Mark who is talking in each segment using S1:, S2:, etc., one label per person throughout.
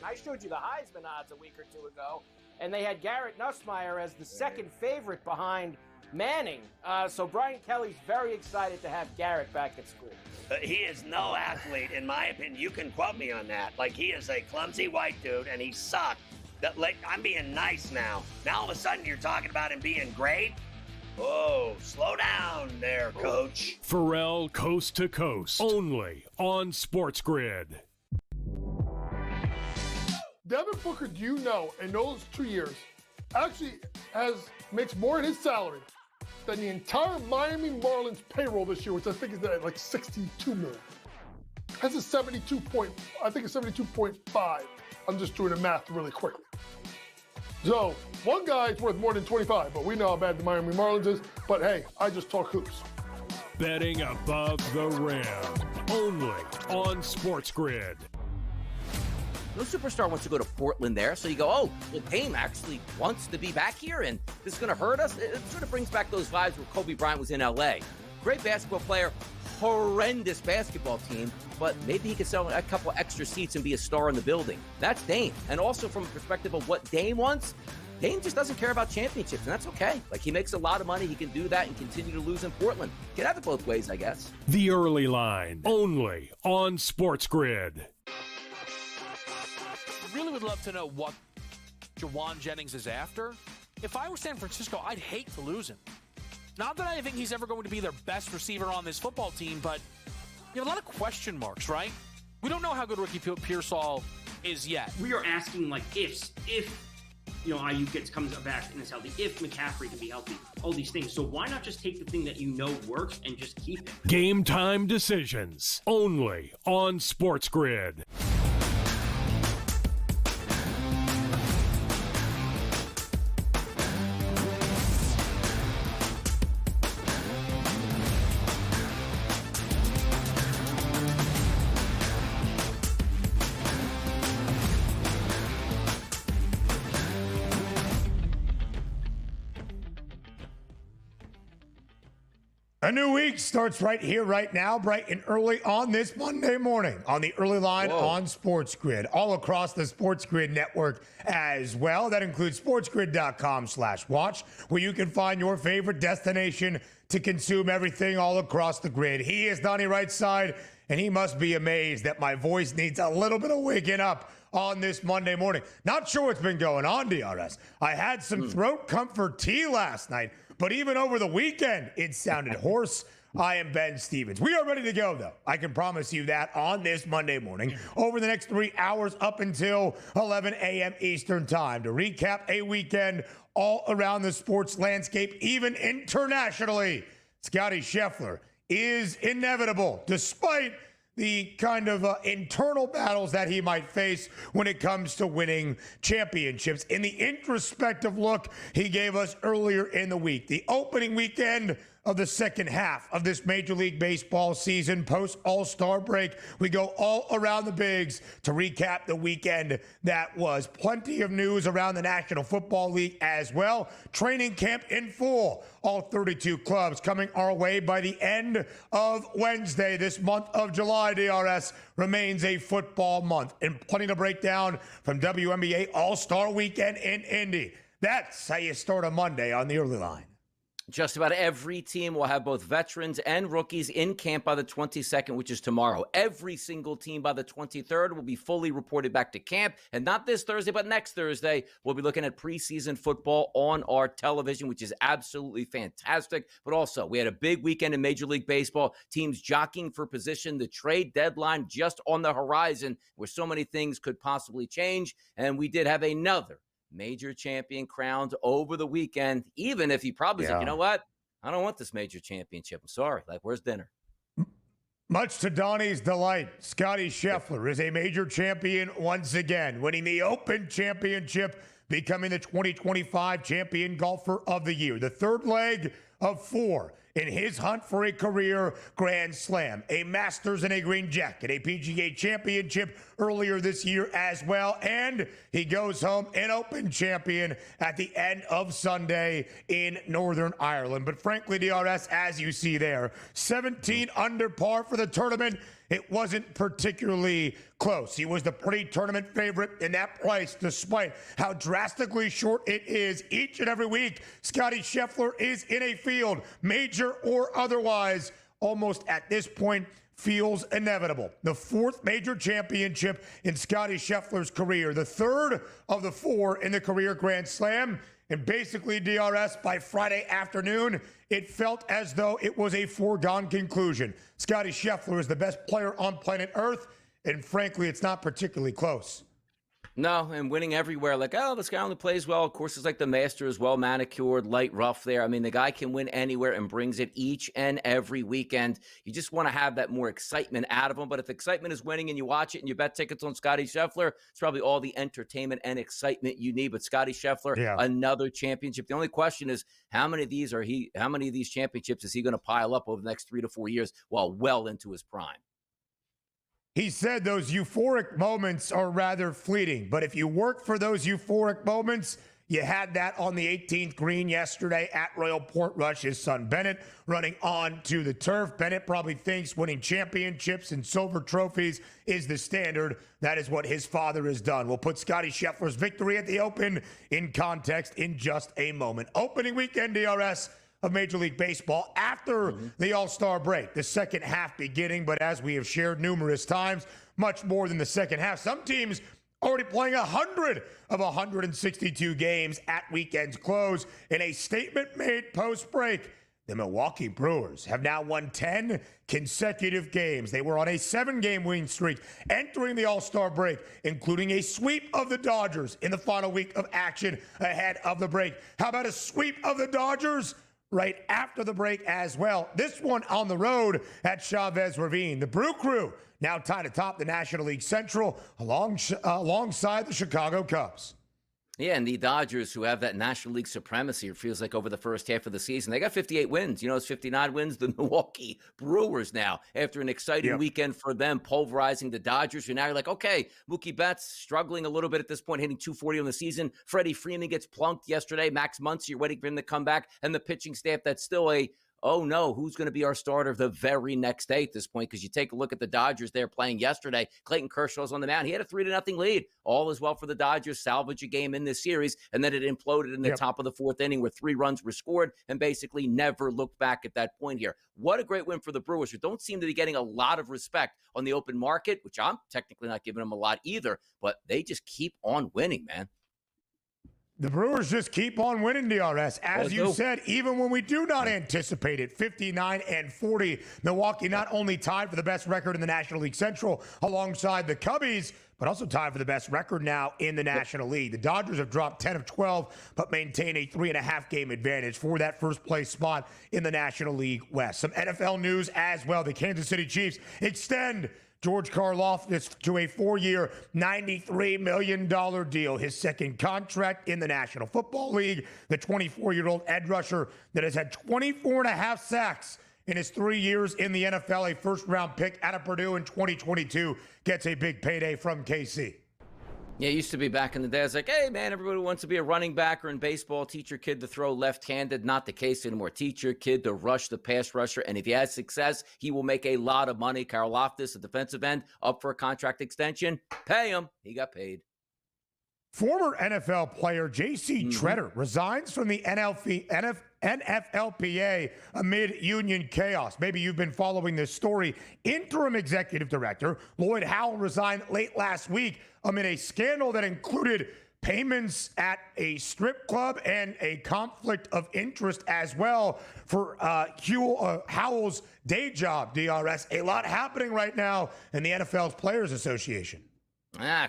S1: I showed you the Heisman odds a week or two ago, and they had Garrett Nussmeier as the second favorite behind Manning. So Brian Kelly's very excited to have Garrett back at school.
S2: He is no athlete, in my opinion. You can quote me on that. Like, he is a clumsy white dude, and he sucked. I'm being nice now. Now all of a sudden you're talking about him being great? Oh, slow down there, Coach.
S3: Pharrell Coast to Coast, only on SportsGrid.
S4: Devin Booker, do you know, in those 2 years, actually makes more in his salary than the entire Miami Marlins payroll this year, which I think is at like $62 million. Has a 72.5. I'm just doing the math really quickly. So, one guy's worth more than 25, but we know how bad the Miami Marlins is. But hey, I just talk hoops.
S3: Betting above the rim, only on SportsGrid.
S5: No superstar wants to go to Portland there, so you go, oh, well, Dame actually wants to be back here, and this is going to hurt us. It sort of brings back those vibes where Kobe Bryant was in L.A. Great basketball player, horrendous basketball team, but maybe he could sell a couple extra seats and be a star in the building. That's Dame. And also from a perspective of what Dame wants, Dame just doesn't care about championships, and that's okay. Like, he makes a lot of money. He can do that and continue to lose in Portland. Can have it both ways, I guess.
S3: The Early Line, only on SportsGrid.
S6: Really would love to know what Jawan Jennings is after. If I were San Francisco, I'd hate to lose him. Not that I think he's ever going to be their best receiver on this football team, but you have a lot of question marks, right? We don't know how good Ricky Pearsall is yet.
S7: We are asking, like, if Ayuk comes back and is healthy, if McCaffrey can be healthy, all these things. So why not just take the thing that you know works and just keep it?
S3: Game time decisions, only on SportsGrid.
S8: A new week starts right here, right now, bright and early on this Monday morning on the Early Line on SportsGrid, all across the SportsGrid network as well. That includes sportsgrid.com/watch, where you can find your favorite destination to consume everything all across the grid. He is Donnie Rightside, and he must be amazed that my voice needs a little bit of waking up on this Monday morning. Not sure what's been going on, DRS. I had some throat comfort tea last night, but even over the weekend, it sounded hoarse. I am Ben Stevens. We are ready to go, though. I can promise you that on this Monday morning, over the next 3 hours up until 11 a.m. Eastern time, to recap a weekend all around the sports landscape, even internationally. Scottie Scheffler is inevitable, despite the kind of internal battles that he might face when it comes to winning championships. In the introspective look he gave us earlier in the week, the opening weekend of the second half of this Major League Baseball season, post All-Star break, we go all around the bigs to recap the weekend that was. Plenty of news around the National Football League as well. Training camp in full. All 32 clubs coming our way by the end of Wednesday. This month of July, DRS, remains a football month, and plenty to break down from WNBA All-Star Weekend in Indy. That's how you start a Monday on the Early Line.
S5: Just about every team will have both veterans and rookies in camp by the 22nd, which is tomorrow. Every single team by the 23rd will be fully reported back to camp. And not this Thursday, but next Thursday, we'll be looking at preseason football on our television, which is absolutely fantastic. But also, we had a big weekend in Major League Baseball. Teams jockeying for position. The trade deadline just on the horizon, where so many things could possibly change. And we did have another major champion crowned over the weekend, even if he probably said, you know what? I don't want this major championship. I'm sorry. Like, where's dinner?
S8: Much to Donnie's delight, Scottie Scheffler is a major champion once again, winning the Open Championship, becoming the 2025 Champion Golfer of the Year. The third leg of 4 in his hunt for a career Grand Slam, a Masters in a green jacket, a PGA Championship earlier this year as well, and he goes home an Open champion at the end of Sunday in Northern Ireland. But frankly, DRS, as you see there, 17 under par for the tournament, it wasn't particularly close. He was the pre-tournament favorite in that price, despite how drastically short it is. Each and every week, Scottie Scheffler is in a field, major or otherwise, almost at this point feels inevitable. The fourth major championship in Scottie Scheffler's career, the third of the four in the career Grand Slam. And basically, DRS, by Friday afternoon, it felt as though it was a foregone conclusion. Scottie Scheffler is the best player on planet Earth, and frankly, it's not particularly close.
S5: No, and winning everywhere. Like, oh, this guy only plays well. Of course, it's like the Masters, well manicured, light rough there. I mean, the guy can win anywhere and brings it each and every weekend. You just want to have that more excitement out of him. But if excitement is winning and you watch it and you bet tickets on Scottie Scheffler, it's probably all the entertainment and excitement you need. But Scottie Scheffler, another championship. The only question is, how many of these championships is he going to pile up over the next 3 to 4 years while well into his prime?
S8: He said those euphoric moments are rather fleeting, but if you work for those euphoric moments, you had that on the 18th green yesterday at Royal Portrush. His son Bennett running on to the turf. Bennett probably thinks winning championships and silver trophies is the standard. That is what his father has done. We'll put Scottie Scheffler's victory at the Open in context in just a moment. Opening weekend DRS of Major League Baseball after the All-Star break. The second half beginning, but as we have shared numerous times, much more than the second half. Some teams already playing 100 of 162 games at weekend's close. In a statement made post-break, the Milwaukee Brewers have now won 10 consecutive games. They were on a 7-game winning streak entering the All-Star break, including a sweep of the Dodgers in the final week of action ahead of the break. How about a sweep of the Dodgers right after the break as well? This one on the road at Chavez Ravine. The Brew Crew now tied atop the National League Central alongside the Chicago Cubs.
S5: Yeah, and the Dodgers, who have that National League supremacy, it feels like over the first half of the season, they got 58 wins. You know, it's 59 wins. The Milwaukee Brewers now, after an exciting weekend for them, pulverizing the Dodgers. Now you're like, okay, Mookie Betts struggling a little bit at this point, hitting 240 on the season. Freddie Freeman gets plunked yesterday. Max Muncy, you're waiting for him to come back. And the pitching staff, that's still oh no, who's going to be our starter the very next day at this point? Because you take a look at the Dodgers they're playing yesterday. Clayton Kershaw's on the mound. He had a 3-0 lead. All is well for the Dodgers. Salvage a game in this series. And then it imploded in the top of the fourth inning where 3 runs were scored and basically never looked back at that point here. What a great win for the Brewers, who don't seem to be getting a lot of respect on the open market, which I'm technically not giving them a lot either. But they just keep on winning, man.
S8: The Brewers just keep on winning, DRS. As you said, even when we do not anticipate it, 59-40, Milwaukee not only tied for the best record in the National League Central alongside the Cubbies, but also tied for the best record now in the National League. The Dodgers have dropped 10 of 12, but maintain a 3.5-game advantage for that first-place spot in the National League West. Some NFL news as well. The Kansas City Chiefs extend George Karlaftis to a 4-year, $93 million deal, his second contract in the National Football League. The 24-year-old edge rusher that has had 24.5 sacks in his 3 years in the NFL, a first-round pick out of Purdue in 2022, gets a big payday from KC.
S5: Yeah, it used to be back in the day. It's like, hey, man, everybody wants to be a running back or in baseball, teach your kid to throw left-handed. Not the case anymore. Teach your kid to rush the pass rusher, and if he has success, he will make a lot of money. Karlaftis, a defensive end, up for a contract extension. Pay him. He got paid.
S8: Former NFL player J.C. Tretter resigns from the NFLPA amid union chaos. Maybe you've been following this story. Interim executive director Lloyd Howell resigned late last week amid a scandal that included payments at a strip club and a conflict of interest as well for Howell's day job, DRS. A lot happening right now in the NFL's Players Association.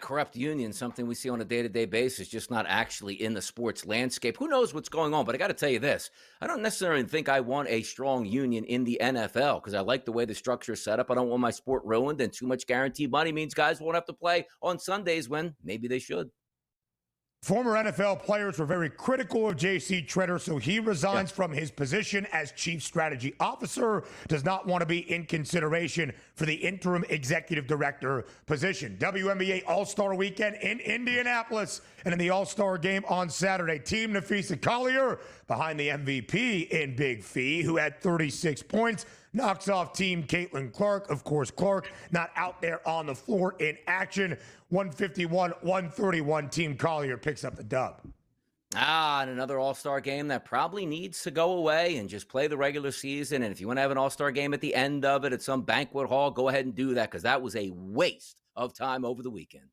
S5: Corrupt union, something we see on a day-to-day basis, just not actually in the sports landscape. Who knows what's going on? But I got to tell you this. I don't necessarily think I want a strong union in the NFL because I like the way the structure is set up. I don't want my sport ruined, and too much guaranteed money means guys won't have to play on Sundays when maybe they should.
S8: Former NFL players were very critical of J.C. Tretter, so he resigns from his position as Chief Strategy Officer, does not want to be in consideration for the interim executive director position. WNBA All-Star Weekend in Indianapolis and in the All-Star Game on Saturday. Team Nafisa Collier behind the MVP in Big Fee, who had 36 points. knocks off team Caitlin Clark. Of course, Clark not out there on the floor in action. 151-131, Team Collier picks up the dub.
S5: And another all-star game that probably needs to go away and just play the regular season. And if you want to have an all-star game at the end of it at some banquet hall, go ahead and do that, because that was a waste of time over the weekend.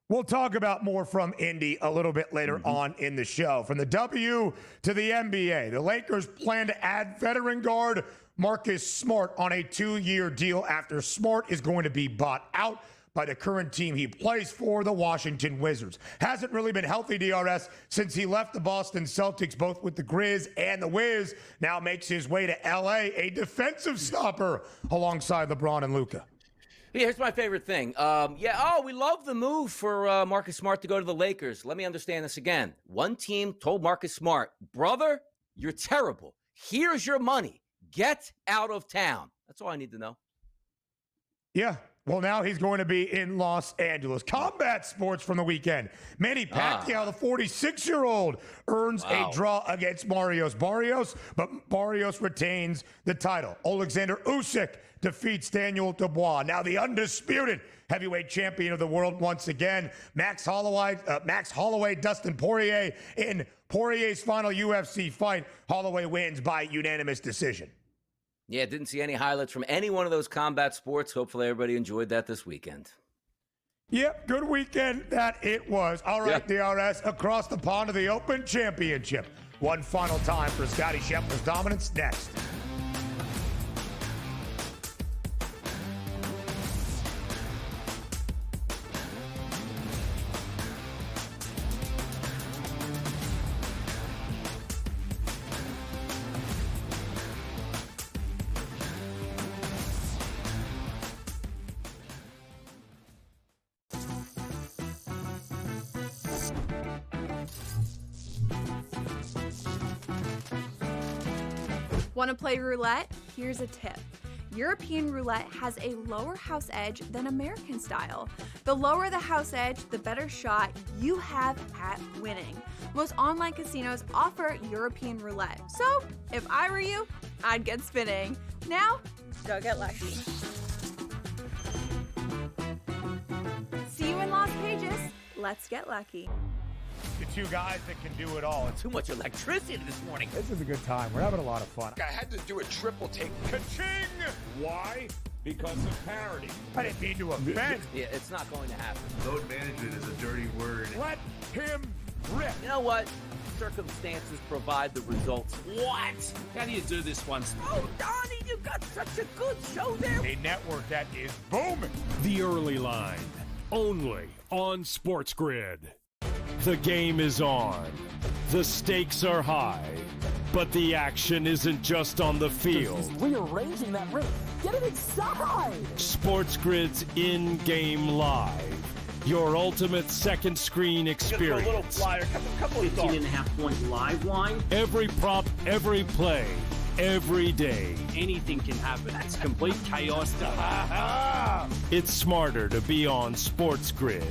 S8: We'll talk about more from Indy a little bit later on in the show. From the W to the NBA, the Lakers plan to add veteran guard Marcus Smart on a 2-year deal after Smart is going to be bought out by the current team he plays for, the Washington Wizards. Hasn't really been healthy, DRS, since he left the Boston Celtics, both with the Grizz and the Wiz. Now makes his way to L.A., a defensive stopper alongside LeBron and Luka.
S5: Yeah, here's my favorite thing. We love the move for Marcus Smart to go to the Lakers. Let me understand this again. One team told Marcus Smart, brother, you're terrible. Here's your money. Get out of town. That's all I need to know.
S8: Yeah. Well, now he's going to be in Los Angeles. Combat sports from the weekend. Manny Pacquiao, the 46-year-old, earns a draw against Barrios, but Barrios retains the title. Alexander Usyk defeats Daniel Dubois. Now the undisputed heavyweight champion of the world once again. Max Holloway, Dustin Poirier in Poirier's final UFC fight. Holloway wins by unanimous decision.
S5: Yeah, didn't see any highlights from any one of those combat sports. Hopefully everybody enjoyed that this weekend.
S8: Yep, good weekend that it was. All right, DRS, across the pond to the Open Championship. One final time for Scottie Scheffler's dominance next.
S9: Want to play roulette? Here's a tip. European roulette has a lower house edge than American style. The lower the house edge, the better shot you have at winning. Most online casinos offer European roulette. So, if I were you, I'd get spinning. Now, go get lucky. See you in Las Vegas. Let's get lucky.
S8: The two guys that can do it all.
S5: Too much electricity this morning.
S8: This is a good time. We're having a lot of fun.
S10: I had to do a triple take.
S8: Ka-ching!
S3: Why? Because of parity.
S8: I didn't mean to offend.
S5: Yeah, it's not going to happen.
S10: Load management is a dirty word.
S8: Let him rip.
S5: You know what? Circumstances provide the results. What?
S11: How do you do this once?
S5: Oh, Donnie, you got such a good show there.
S8: A network that is booming.
S3: The Early Line, only on SportsGrid. The game is on. The stakes are high. But the action isn't just on the field.
S12: He's rearranging that ring. Get it inside!
S3: SportsGrid's in-game live. Your ultimate second screen experience.
S7: A little flyer, couple 18.5 point live line.
S3: Every prop, every play, every day.
S11: Anything can happen. That's complete chaos.
S3: It's smarter to be on SportsGrid.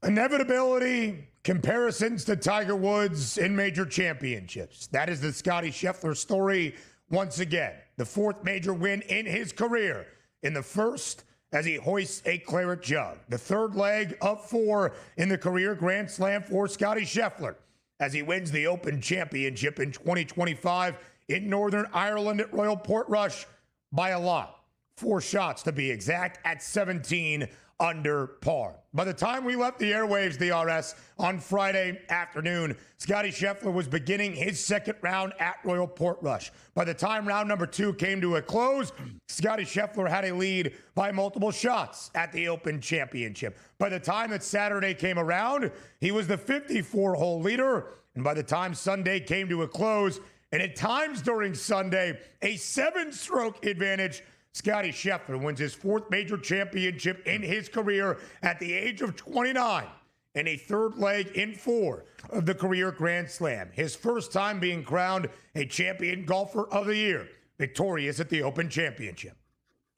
S8: Inevitability, comparisons to Tiger Woods in major championships. That is the Scottie Scheffler story once again. The fourth major win in his career. In the first, as he hoists a claret jug. The third leg of 4 in the career Grand Slam for Scottie Scheffler, as he wins the Open Championship in 2025 in Northern Ireland at Royal Portrush by a lot. 4 shots to be exact at 17 under par. By the time we left the airwaves, DRS, on Friday afternoon, Scottie Scheffler was beginning his second round at Royal Portrush. By the time round number 2 came to a close, Scottie Scheffler had a lead by multiple shots at the Open Championship. By the time that Saturday came around, he was the 54-hole leader. And by the time Sunday came to a close, and at times during Sunday, a 7-stroke advantage, Scottie Scheffler wins his 4th major championship in his career at the age of 29 and a 3rd leg in 4 of the career Grand Slam. His first time being crowned a champion golfer of the year, victorious at the Open Championship.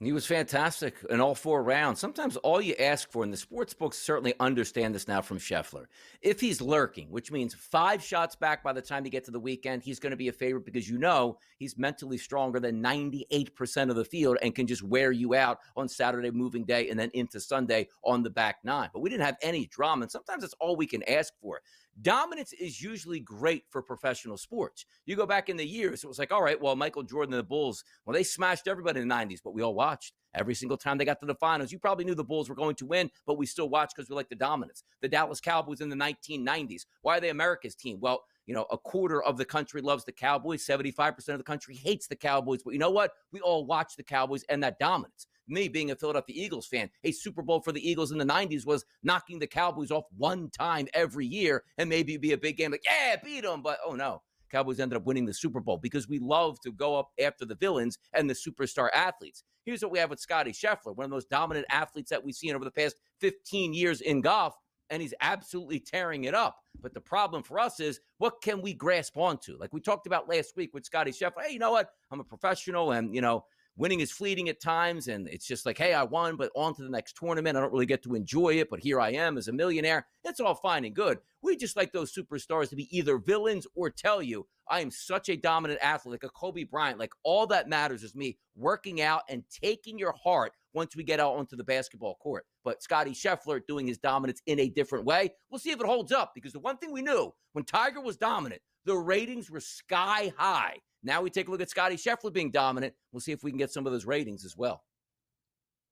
S5: He was fantastic in all 4 rounds. Sometimes all you ask for, and the sports books certainly understand this now from Scheffler, if he's lurking, which means 5 shots back by the time you get to the weekend, he's going to be a favorite because you know he's mentally stronger than 98% of the field and can just wear you out on Saturday moving day and then into Sunday on the back 9. But we didn't have any drama, and sometimes that's all we can ask for. Dominance is usually great for professional sports. You go back in the years, it was like, all right, well, Michael Jordan and the Bulls, well, they smashed everybody in the 90s, but we all watched. Every single time they got to the finals, you probably knew the Bulls were going to win, but we still watched because we like the dominance. The Dallas Cowboys in the 1990s. Why are they America's team? Well, you know, a quarter of the country loves the Cowboys. 75% of the country hates the Cowboys. But you know what? We all watch the Cowboys and that dominance. Me being a Philadelphia Eagles fan, a Super Bowl for the Eagles in the 90s was knocking the Cowboys off one time every year, and maybe it'd be a big game like, yeah, beat them. But, oh, no. Cowboys ended up winning the Super Bowl because we love to go up after the villains and the superstar athletes. Here's what we have with Scottie Scheffler, one of the most dominant athletes that we've seen over the past 15 years in golf, and he's absolutely tearing it up. But the problem for us is, what can we grasp onto? Like we talked about last week with Scottie Scheffler. Hey, you know what? I'm a professional, and, you know, winning is fleeting at times, and it's just like, hey, I won, but on to the next tournament. I don't really get to enjoy it, but here I am as a millionaire. It's all fine and good. We just like those superstars to be either villains or tell you, I am such a dominant athlete, like a Kobe Bryant. Like, all that matters is me working out and taking your heart once we get out onto the basketball court. But Scottie Scheffler doing his dominance in a different way. We'll see if it holds up, because the one thing we knew, when Tiger was dominant, the ratings were sky high. Now we take a look at Scottie Scheffler being dominant. We'll see if we can get some of those ratings as well.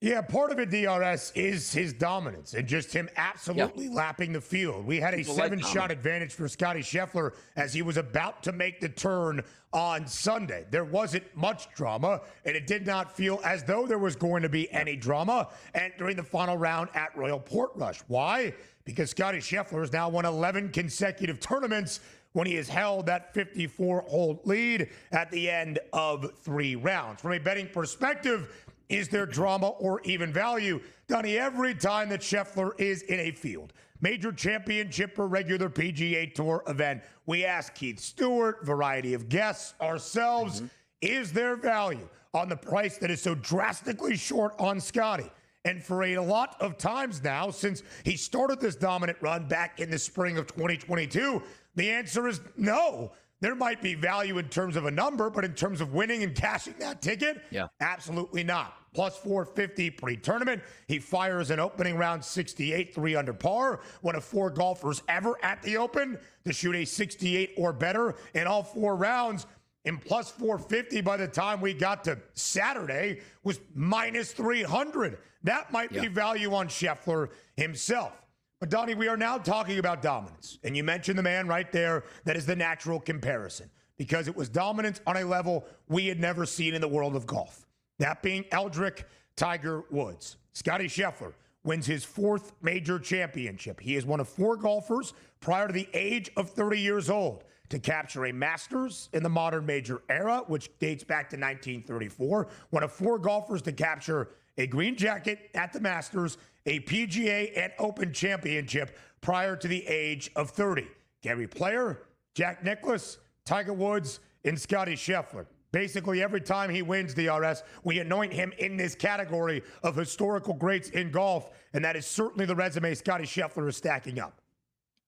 S8: Yeah, part of it, DRS, is his dominance and just him absolutely lapping the field. We had a 7-shot advantage for Scottie Scheffler as he was about to make the turn on Sunday. There wasn't much drama, and it did not feel as though there was going to be any drama during the final round at Royal Portrush. Why? Because Scottie Scheffler has now won 11 consecutive tournaments when he has held that 54-hole lead at the end of 3 rounds. From a betting perspective, is there drama or even value? Donnie, every time that Scheffler is in a field, major championship or regular PGA Tour event, we ask Keith Stewart, variety of guests, ourselves, is there value on the price that is so drastically short on Scottie? And for a lot of times now, since he started this dominant run back in the spring of 2022, the answer is no. There might be value in terms of a number, but in terms of winning and cashing that ticket, absolutely not. Plus 450 pre-tournament. He fires an opening round 68, 3 under par. One of 4 golfers ever at the Open to shoot a 68 or better in all 4 rounds. And plus 450 by the time we got to Saturday was minus 300. That might be value on Scheffler himself. But, Donnie, we are now talking about dominance. And you mentioned the man right there that is the natural comparison, because it was dominance on a level we had never seen in the world of golf. That being Eldrick Tiger Woods. Scottie Scheffler wins his 4th major championship. He is one of 4 golfers prior to the age of 30 years old to capture a Masters in the modern major era, which dates back to 1934. One of 4 golfers to capture a green jacket at the Masters, a PGA and Open championship prior to the age of 30. Gary Player, Jack Nicklaus, Tiger Woods, and Scottie Scheffler. Basically, every time he wins DRS, we anoint him in this category of historical greats in golf, and that is certainly the resume Scottie Scheffler is stacking up.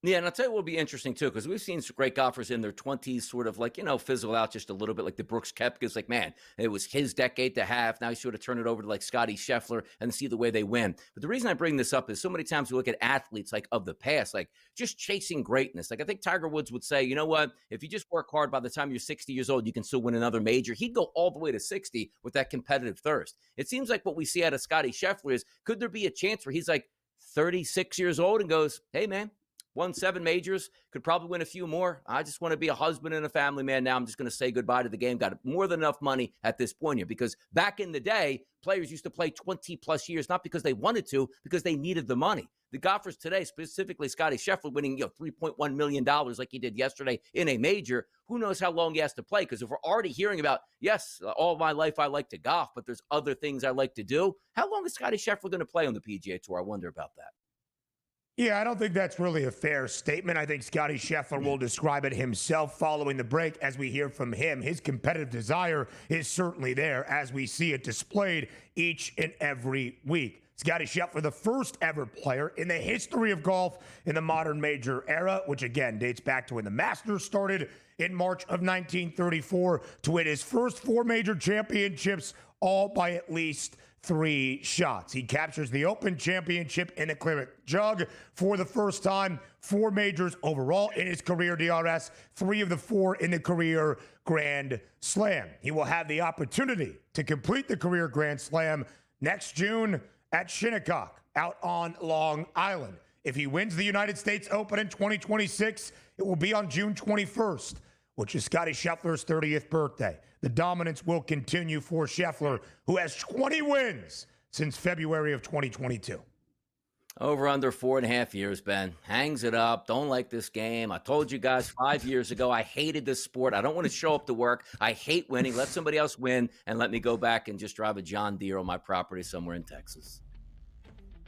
S5: Yeah, and I'll tell you what will be interesting, too, because we've seen some great golfers in their 20s sort of like, fizzle out just a little bit, like the Brooks Koepka's. Like, man, it was his decade to have. Now he sort of turn it over to like Scottie Scheffler and see the way they win. But the reason I bring this up is so many times we look at athletes like of the past, like just chasing greatness. Like I think Tiger Woods would say, you know what, if you just work hard, by the time you're 60 years old, you can still win another major. He'd go all the way to 60 with that competitive thirst. It seems like what we see out of Scottie Scheffler is, could there be a chance where he's like 36 years old and goes, hey, man, won 7 majors, could probably win a few more. I just want to be a husband and a family man now. I'm just going to say goodbye to the game. Got more than enough money at this point here, because back in the day, players used to play 20 plus years, not because they wanted to, because they needed the money. The golfers today, specifically Scottie Scheffler, winning $3.1 million like he did yesterday in a major, who knows how long he has to play? Because if we're already hearing about, yes, all my life I like to golf, but there's other things I like to do, how long is Scottie Scheffler going to play on the PGA Tour? I wonder about that.
S8: Yeah, I don't think that's really a fair statement. I think Scottie Scheffler will describe it himself following the break as we hear from him. His competitive desire is certainly there as we see it displayed each and every week. Scottie Scheffler, the first ever player in the history of golf in the modern major era, which again dates back to when the Masters started in March of 1934, to win his first 4 major championships, all by at least 3 shots. He captures the Open Championship in the Claret Jug for the first time. 4 majors overall in his career DRS, 3 of the 4 in the career Grand Slam. He will have the opportunity to complete the career Grand Slam next June at Shinnecock out on Long Island. If he wins the United States Open in 2026, it will be on June 21st, which is Scottie Scheffler's 30th birthday. The dominance will continue for Scheffler, who has 20 wins since February of 2022.
S5: Over under 4.5 years, Ben. Hangs it up. Don't like this game. I told you guys 5 years ago I hated this sport. I don't want to show up to work. I hate winning. Let somebody else win and let me go back and just drive a John Deere on my property somewhere in Texas.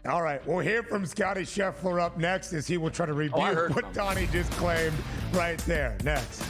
S8: All right, we'll hear from Scottie Scheffler up next as he will try to review what Donnie just claimed right there. Next.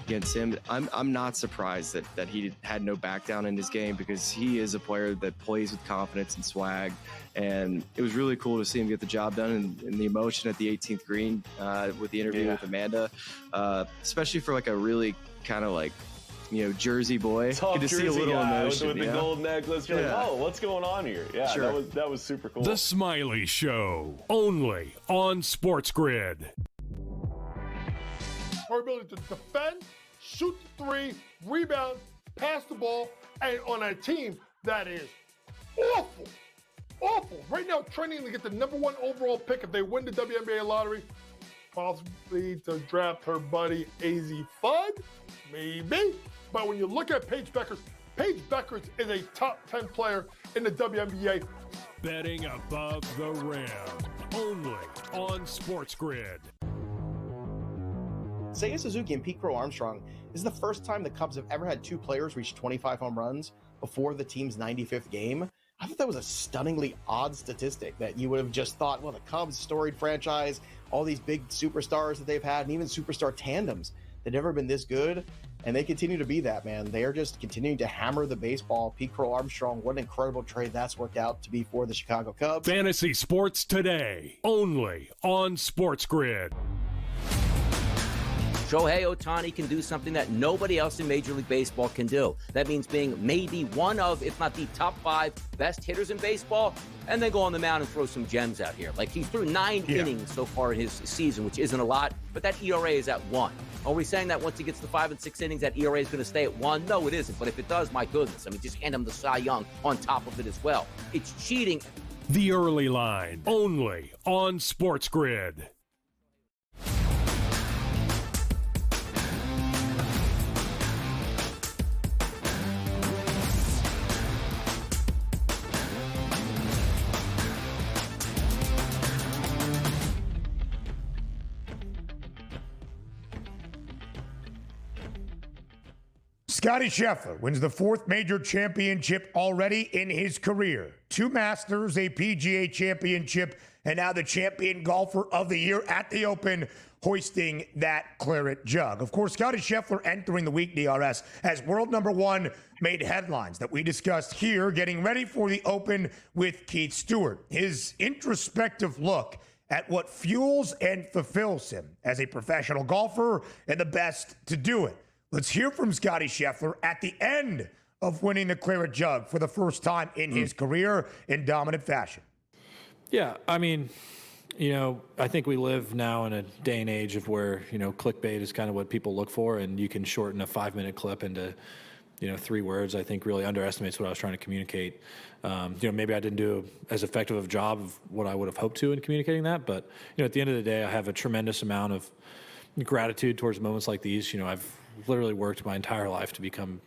S13: Against him, I'm not surprised that he had no back down in his game, because he is a player that plays with confidence and swag, and it was really cool to see him get the job done, and the emotion at the 18th green with the interview with Amanda, especially for like a really kind of like, Jersey boy.
S14: Tough
S13: Good to
S14: Jersey
S13: see a little
S14: guy
S13: emotion
S14: with the gold necklace. You're like, oh, what's going on here? Yeah,
S13: sure.
S14: that was super cool.
S3: The Smiley Show, only on SportsGrid.
S4: Our ability to defend, shoot the 3, rebound, pass the ball, and on a team that is awful. Right now, trending to get the #1 overall pick if they win the WNBA lottery. Possibly to draft her buddy AZ Fudd, maybe. But when you look at Paige Beckers is a top 10 player in the WNBA.
S3: Betting above the rim, only on SportsGrid.
S15: Seiya Suzuki and Pete Crow Armstrong, this is the first time the Cubs have ever had 2 players reach 25 home runs before the team's 95th game. I thought that was a stunningly odd statistic that you would have just thought, well, the Cubs, storied franchise, all these big superstars that they've had, and even superstar tandems, they've never been this good, and they continue to be that, man. They are just continuing to hammer the baseball. Pete Crow Armstrong, what an incredible trade that's worked out to be for the Chicago Cubs.
S3: Fantasy sports today, only on SportsGrid.
S5: Shohei Ohtani can do something that nobody else in Major League Baseball can do. That means being maybe one of, if not the top 5 best hitters in baseball, and then go on the mound and throw some gems out here. Like, he threw 9 innings so far in his season, which isn't a lot, but that ERA is at 1. Are we saying that once he gets to 5 and 6 innings, that ERA is going to stay at 1? No, it isn't. But if it does, my goodness. I mean, just hand him the Cy Young on top of it as well. It's cheating.
S3: The Early Line, only on SportsGrid.
S8: Scottie Scheffler wins the 4th major championship already in his career. 2 Masters, a PGA championship, and now the champion golfer of the year at the Open, hoisting that claret jug. Of course, Scottie Scheffler entering the week, DRS, as world number 1 made headlines that we discussed here, getting ready for the Open with Keith Stewart. His introspective look at what fuels and fulfills him as a professional golfer and the best to do it. Let's hear from Scottie Scheffler at the end of winning the claret jug for the first time in his career in dominant fashion.
S16: Yeah, I mean, I think we live now in a day and age of where, clickbait is kind of what people look for, and you can shorten a 5-minute clip into, 3 words. I think really underestimates what I was trying to communicate. Maybe I didn't do as effective of a job of what I would have hoped to in communicating that, but, at the end of the day, I have a tremendous amount of gratitude towards moments like these. I've literally worked my entire life to become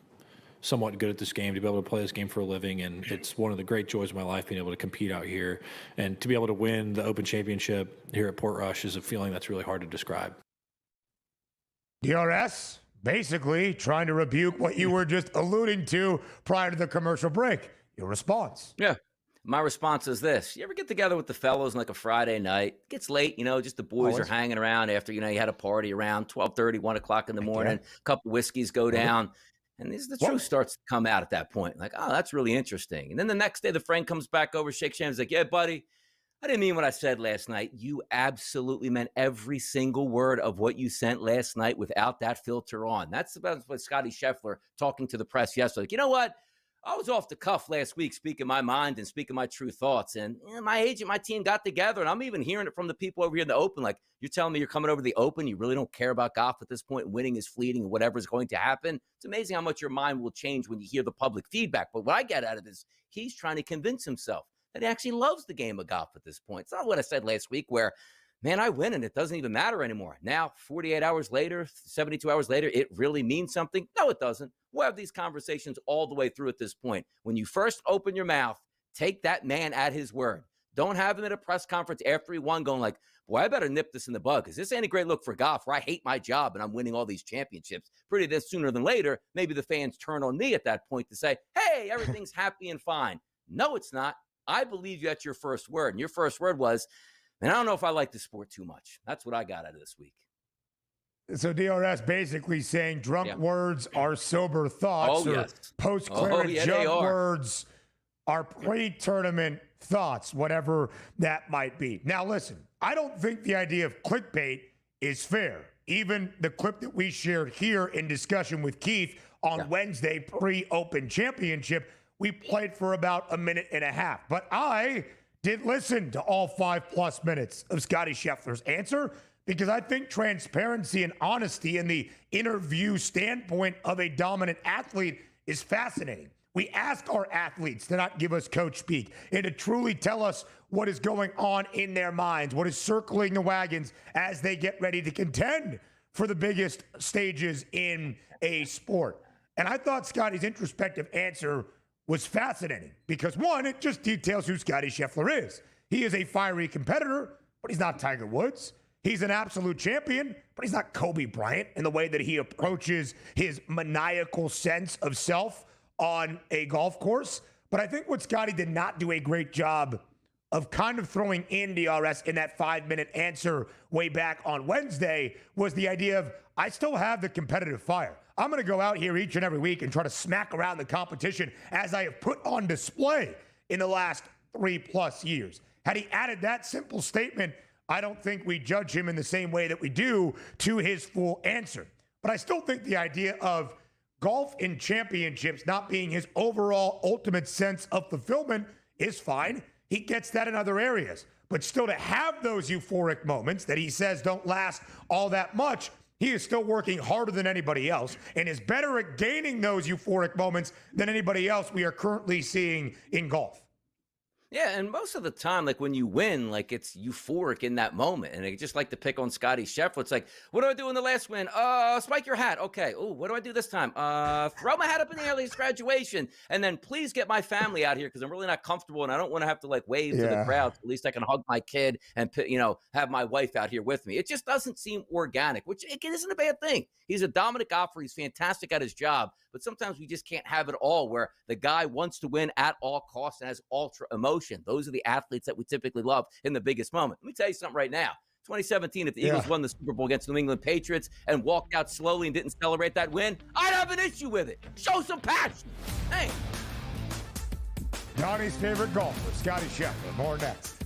S16: somewhat good at this game, to be able to play this game for a living, and it's one of the great joys of my life being able to compete out here, and to be able to win the Open Championship here at Portrush is a feeling that's really hard to describe.
S8: DRS, basically trying to rebuke what you were just alluding to prior to the commercial break. Your response?
S5: Yeah. My response is this. You ever get together with the fellows on like a Friday night? It gets late, just the boys are hanging around after, you had a party around 12:30, 1 o'clock in the morning, a couple whiskeys go down. And the truth starts to come out at that point. Like, oh, that's really interesting. And then the next day, the friend comes back over, shakes hands, like, yeah, buddy, I didn't mean what I said last night. You absolutely meant every single word of what you sent last night without that filter on. That's about what Scottie Scheffler talking to the press yesterday. Like, you know what? I was off the cuff last week speaking my mind and speaking my true thoughts. And my agent, my team got together, and I'm even hearing it from the people over here in the Open. Like, you're telling me you're coming over to the Open. You really don't care about golf at this point. Winning is fleeting and whatever's going to happen. It's amazing how much your mind will change when you hear the public feedback. But what I get out of this, he's trying to convince himself that he actually loves the game of golf at this point. It's not what I said last week where, man, I win and it doesn't even matter anymore. Now, 48 hours later, 72 hours later, it really means something. No, it doesn't. We'll have these conversations all the way through at this point. When you first open your mouth, take that man at his word. Don't have him at a press conference after he won going like, boy, I better nip this in the bud because this ain't a great look for golf where I hate my job and I'm winning all these championships. Pretty this sooner than later, maybe the fans turn on me at that point to say, hey, everything's happy and fine. No, it's not. I believe you at your first word. And your first word was, man, I don't know if I like the sport too much. That's what I got out of this week.
S8: So DRS basically saying drunk words are sober thoughts, or post-claret jug words are pre-tournament thoughts, whatever that might be. Now, listen, I don't think the idea of clickbait is fair. Even the clip that we shared here in discussion with Keith on Wednesday pre-Open Championship, we played for about 1.5 minutes. But I did listen to all 5+ minutes of Scottie Scheffler's answer because I think transparency and honesty in the interview standpoint of a dominant athlete is fascinating. We ask our athletes to not give us coach speak and to truly tell us what is going on in their minds, what is circling the wagons as they get ready to contend for the biggest stages in a sport. And I thought Scottie's introspective answer was fascinating because, one, it just details who Scottie Scheffler is. He is a fiery competitor, but he's not Tiger Woods. He's an absolute champion, but he's not Kobe Bryant in the way that he approaches his maniacal sense of self on a golf course. But I think what Scottie did not do a great job of kind of throwing in DRS in that 5-minute answer way back on Wednesday was the idea of, I still have the competitive fire. I'm going to go out here each and every week and try to smack around the competition as I have put on display in the last 3+ years. Had he added that simple statement, I don't think we judge him in the same way that we do to his full answer. But I still think the idea of golf in championships not being his overall ultimate sense of fulfillment is fine. He gets that in other areas. But still to have those euphoric moments that he says don't last all that much, he is still working harder than anybody else and is better at gaining those euphoric moments than anybody else we are currently seeing in golf.
S5: Yeah, and most of the time, like when you win, like it's euphoric in that moment. And I just like to pick on Scottie Scheffler. It's like, what do I do in the last win? Spike your hat. Okay. Oh, what do I do this time? Throw my hat up in the air like it's graduation. And then please get my family out here because I'm really not comfortable and I don't want to have to like wave to the crowd. At least I can hug my kid and, have my wife out here with me. It just doesn't seem organic, which again isn't a bad thing. He's a dominant golfer. He's fantastic at his job. But sometimes we just can't have it all where the guy wants to win at all costs and has ultra emotion. Those are the athletes that we typically love in the biggest moment. Let me tell you something right now. 2017, if the Eagles won the Super Bowl against the New England Patriots and walked out slowly and didn't celebrate that win, I'd have an issue with it. Show some passion. Hey.
S8: Donnie's favorite golfer, Scottie Scheffler. More next.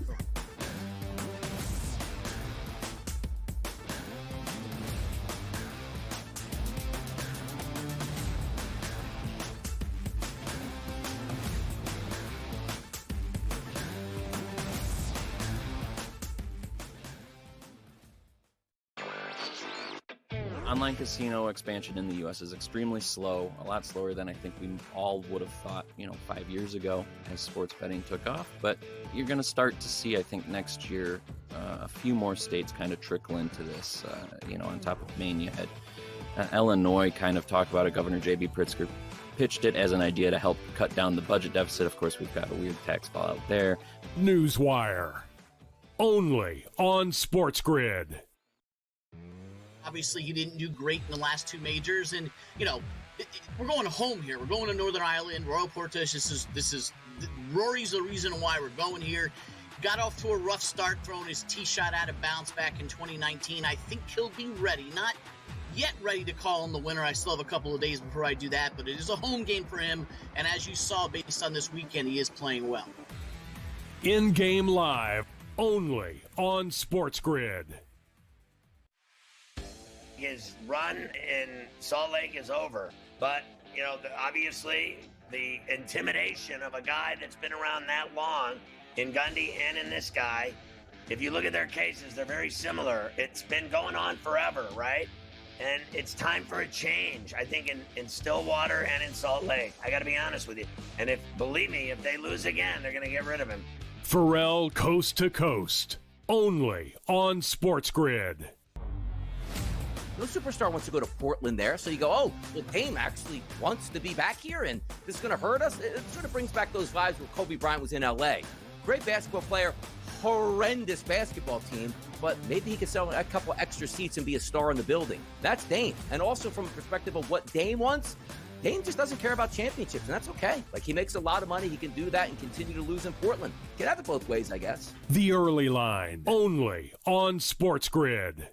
S17: Online casino expansion in the U.S. is extremely slow, a lot slower than I think we all would have thought, 5 years ago as sports betting took off. But you're going to start to see, I think, next year, a few more states kind of trickle into this. On top of Maine, you had Illinois kind of talk about it. Governor J.B. Pritzker pitched it as an idea to help cut down the budget deficit. Of course, we've got a weird tax fallout there.
S3: Newswire. Only on SportsGrid.
S18: Obviously, he didn't do great in the last two majors, and we're going home here. We're going to Northern Ireland, Royal Portage. This is Rory's the reason why we're going here. Got off to a rough start, throwing his tee shot out of bounds back in 2019. I think he'll be ready. Not yet ready to call him the winner. I still have a couple of days before I do that, but it is a home game for him. And as you saw, based on this weekend, he is playing well.
S3: In-game live, only on SportsGrid.
S2: His run in Salt Lake is over, but obviously the intimidation of a guy that's been around that long in Gundy and in this guy, if you look at their cases, they're very similar. It's been going on forever, right? And it's time for a change, I think, in Stillwater and in Salt Lake. I got to be honest with you. And believe me, if they lose again, they're going to get rid of him.
S3: Pharrell Coast to Coast, only on SportsGrid.
S5: No superstar wants to go to Portland there, so you go, oh, well, Dame actually wants to be back here, and this is going to hurt us. It sort of brings back those vibes where Kobe Bryant was in L.A. Great basketball player, horrendous basketball team, but maybe he could sell a couple extra seats and be a star in the building. That's Dame. And also from a perspective of what Dame wants, Dame just doesn't care about championships, and that's okay. Like, he makes a lot of money. He can do that and continue to lose in Portland. Can have it both ways, I guess.
S3: The Early Line, only on SportsGrid.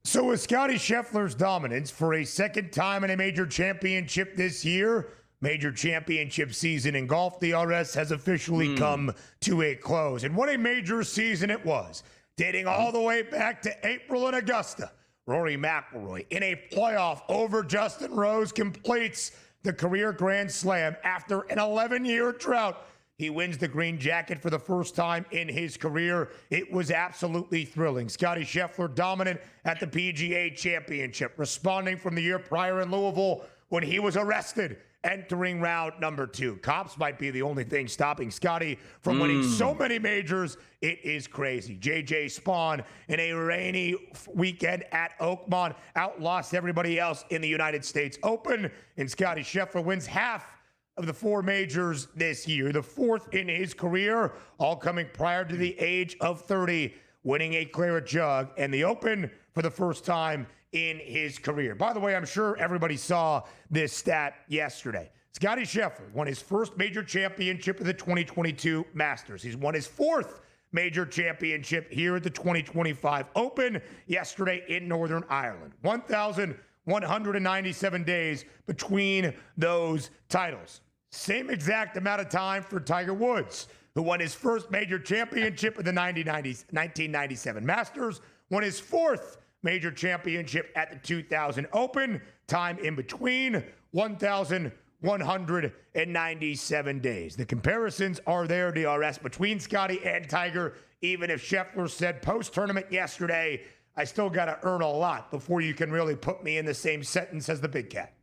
S8: So with Scottie Scheffler's dominance for a second time in a major championship this year, major championship season in golf, the RS has officially come to a close. And what a major season it was, dating all the way back to April in Augusta. Rory McIlroy, in a playoff over Justin Rose, completes the career Grand Slam after an 11-year drought. He wins the green jacket for the first time in his career. It was absolutely thrilling. Scottie Scheffler dominant at the PGA Championship, responding from the year prior in Louisville when he was arrested entering round number 2. Cops might be the only thing stopping Scottie from winning so many majors. It is crazy. JJ Spawn, in a rainy weekend at Oakmont, outlost everybody else in the United States Open, and Scottie Scheffler wins half of the 4 majors this year, the 4th in his career, all coming prior to the age of 30, winning a claret jug and the Open for the first time in his career. By the way, I'm sure everybody saw this stat yesterday. Scottie Scheffler won his first major championship of the 2022 Masters. He's won his 4th major championship here at the 2025 Open yesterday in Northern Ireland. 1,197 days between those titles. Same exact amount of time for Tiger Woods, who won his first major championship of the 1997 Masters, won his 4th major championship at the 2000 Open. Time in between, 1,197 197 days. The comparisons are there, DRS, between Scottie and Tiger. Even if Scheffler said post-tournament yesterday, I still got to earn a lot before you can really put me in the same sentence as the big cat.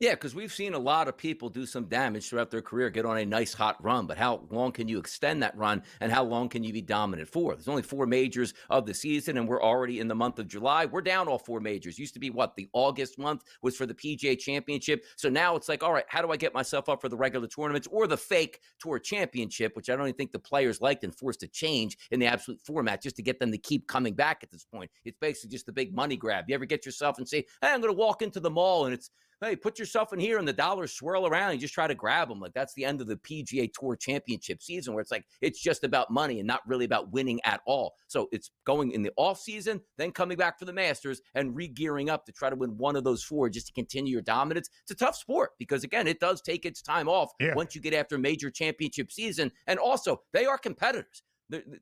S5: Yeah, because we've seen a lot of people do some damage throughout their career, get on a nice hot run. But how long can you extend that run, and how long can you be dominant for? There's only 4 majors of the season, and we're already in the month of July. We're down all 4 majors. Used to be the August month was for the PGA Championship. So now it's like, all right, how do I get myself up for the regular tournaments or the fake Tour Championship, which I don't even think the players liked and forced to change in the absolute format just to get them to keep coming back at this point. It's basically just a big money grab. You ever get yourself and say, hey, I'm going to walk into the mall, and it's, hey, put yourself in here, and the dollars swirl around, and you just try to grab them. Like, that's the end of the PGA Tour Championship season, where it's like, it's just about money and not really about winning at all. So it's going in the off season, then coming back for the Masters and re-gearing up to try to win one of those 4 just to continue your dominance. It's a tough sport because, again, it does take its time off once you get after major championship season. And also, they are competitors.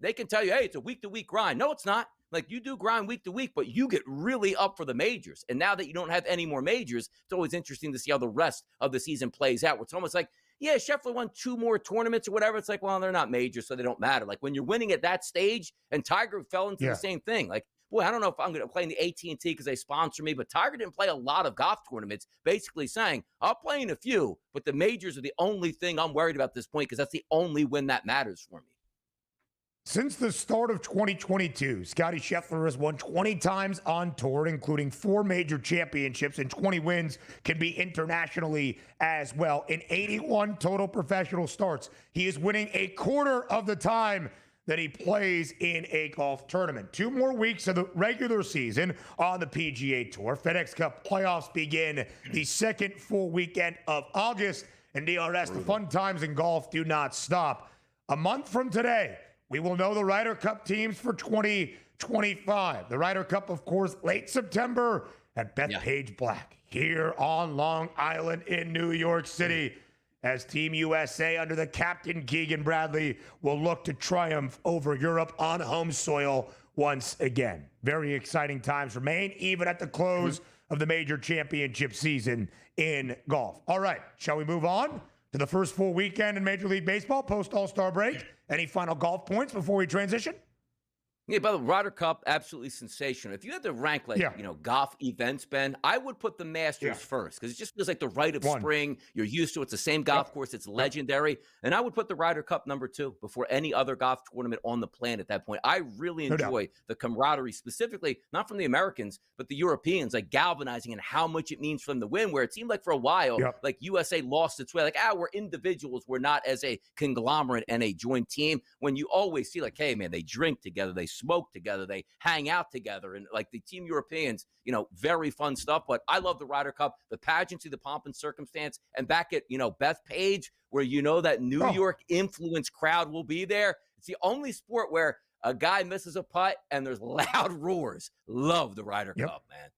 S5: They can tell you, hey, it's a week-to-week grind. No, it's not. Like, you do grind week to week, but you get really up for the majors. And now that you don't have any more majors, it's always interesting to see how the rest of the season plays out. Where it's almost like, yeah, Scheffler won 2 more tournaments or whatever. It's like, well, they're not majors, so they don't matter. Like, when you're winning at that stage, and Tiger fell into the same thing. Like, boy, I don't know if I'm going to play in the AT&T because they sponsor me, but Tiger didn't play a lot of golf tournaments, basically saying, I'll play in a few, but the majors are the only thing I'm worried about at this point because that's the only win that matters for me.
S8: Since the start of 2022, Scottie Scheffler has won 20 times on tour, including 4 major championships, and 20 wins can be internationally as well. In 81 total professional starts, he is winning a quarter of the time that he plays in a golf tournament. 2 more weeks of the regular season on the PGA Tour. FedEx Cup playoffs begin the second full weekend of August, and DRS, the fun times in golf do not stop. A month from today, we will know the Ryder Cup teams for 2025. The Ryder Cup, of course, late September at Bethpage Black here on Long Island in New York City, as Team USA under the captain Keegan Bradley will look to triumph over Europe on home soil once again. Very exciting times remain, even at the close of the major championship season in golf. All right, shall we move on to the first full weekend in Major League Baseball post All-Star break? Any final golf points before we transition?
S5: Yeah, by the Ryder Cup, absolutely sensational. If you had to rank, golf events, Ben, I would put the Masters first because it just feels like the rite of spring. You're used to it. It's the same golf course. It's legendary. And I would put the Ryder Cup number 2 before any other golf tournament on the planet at that point. I really enjoy the camaraderie, specifically, not from the Americans, but the Europeans, like galvanizing and how much it means for them to win, where it seemed like for a while, like USA lost its way. Like, we're individuals. We're not as a conglomerate and a joint team. When you always see, like, hey, man, they drink together. They smoke together, they hang out together, and like the Team Europeans, very fun stuff. But I love the Ryder Cup, the pageantry, the pomp and circumstance, and back at Bethpage, where that New York influence crowd will be there. It's the only sport where a guy misses a putt and there's loud roars. Love the Ryder Cup, man.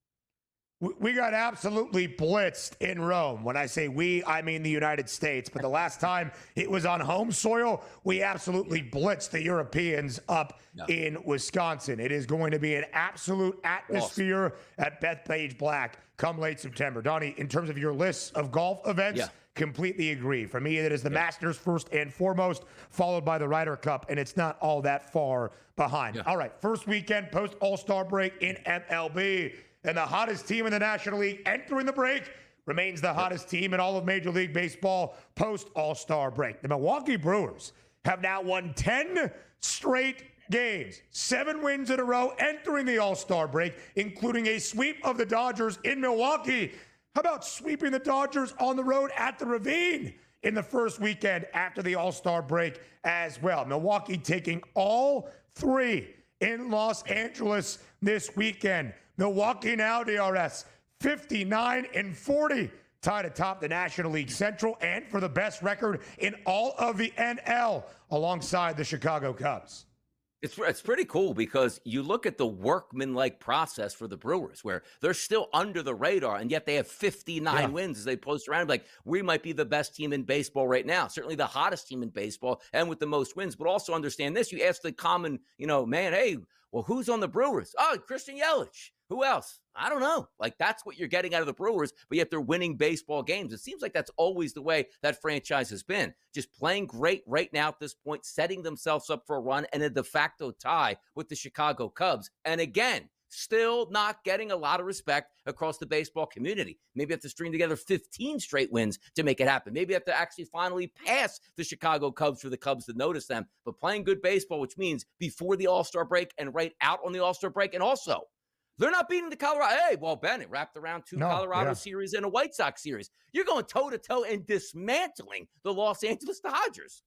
S8: We got absolutely blitzed in Rome. When I say we, I mean the United States. But the last time it was on home soil, we absolutely blitzed the Europeans up in Wisconsin. It is going to be an absolute atmosphere at Bethpage Black come late September. Donnie, in terms of your list of golf events, completely agree. For me, it is the Masters first and foremost, followed by the Ryder Cup, and it's not all that far behind. All right, first weekend post All-Star break in MLB. And the hottest team in the National League entering the break remains the hottest team in all of Major League Baseball post All-Star break. The Milwaukee Brewers have now won 10 straight games, 7 wins in a row entering the All-Star break, including a sweep of the Dodgers in Milwaukee. How about sweeping the Dodgers on the road at the Ravine in the first weekend after the All-Star break as well? Milwaukee taking all 3 in Los Angeles this weekend. Milwaukee now, DRS, 59-40, tied atop the National League Central and for the best record in all of the NL alongside the Chicago Cubs.
S5: It's pretty cool because you look at the workman-like process for the Brewers where they're still under the radar, and yet they have 59 wins as they post around. Like, we might be the best team in baseball right now, certainly the hottest team in baseball and with the most wins. But also understand this. You ask the common, man, hey, well, who's on the Brewers? Oh, Christian Yelich. Who else? I don't know. Like, that's what you're getting out of the Brewers, but yet they're winning baseball games. It seems like that's always the way that franchise has been. Just playing great right now at this point, setting themselves up for a run and a de facto tie with the Chicago Cubs. And again, still not getting a lot of respect across the baseball community. Maybe have to string together 15 straight wins to make it happen. Maybe have to actually finally pass the Chicago Cubs for the Cubs to notice them. But playing good baseball, which means before the All-Star break and right out on the All-Star break. And also, they're not beating the Colorado. Hey, well, Ben, it wrapped around two Colorado series and a White Sox series. You're going toe-to-toe and dismantling the Los Angeles Dodgers.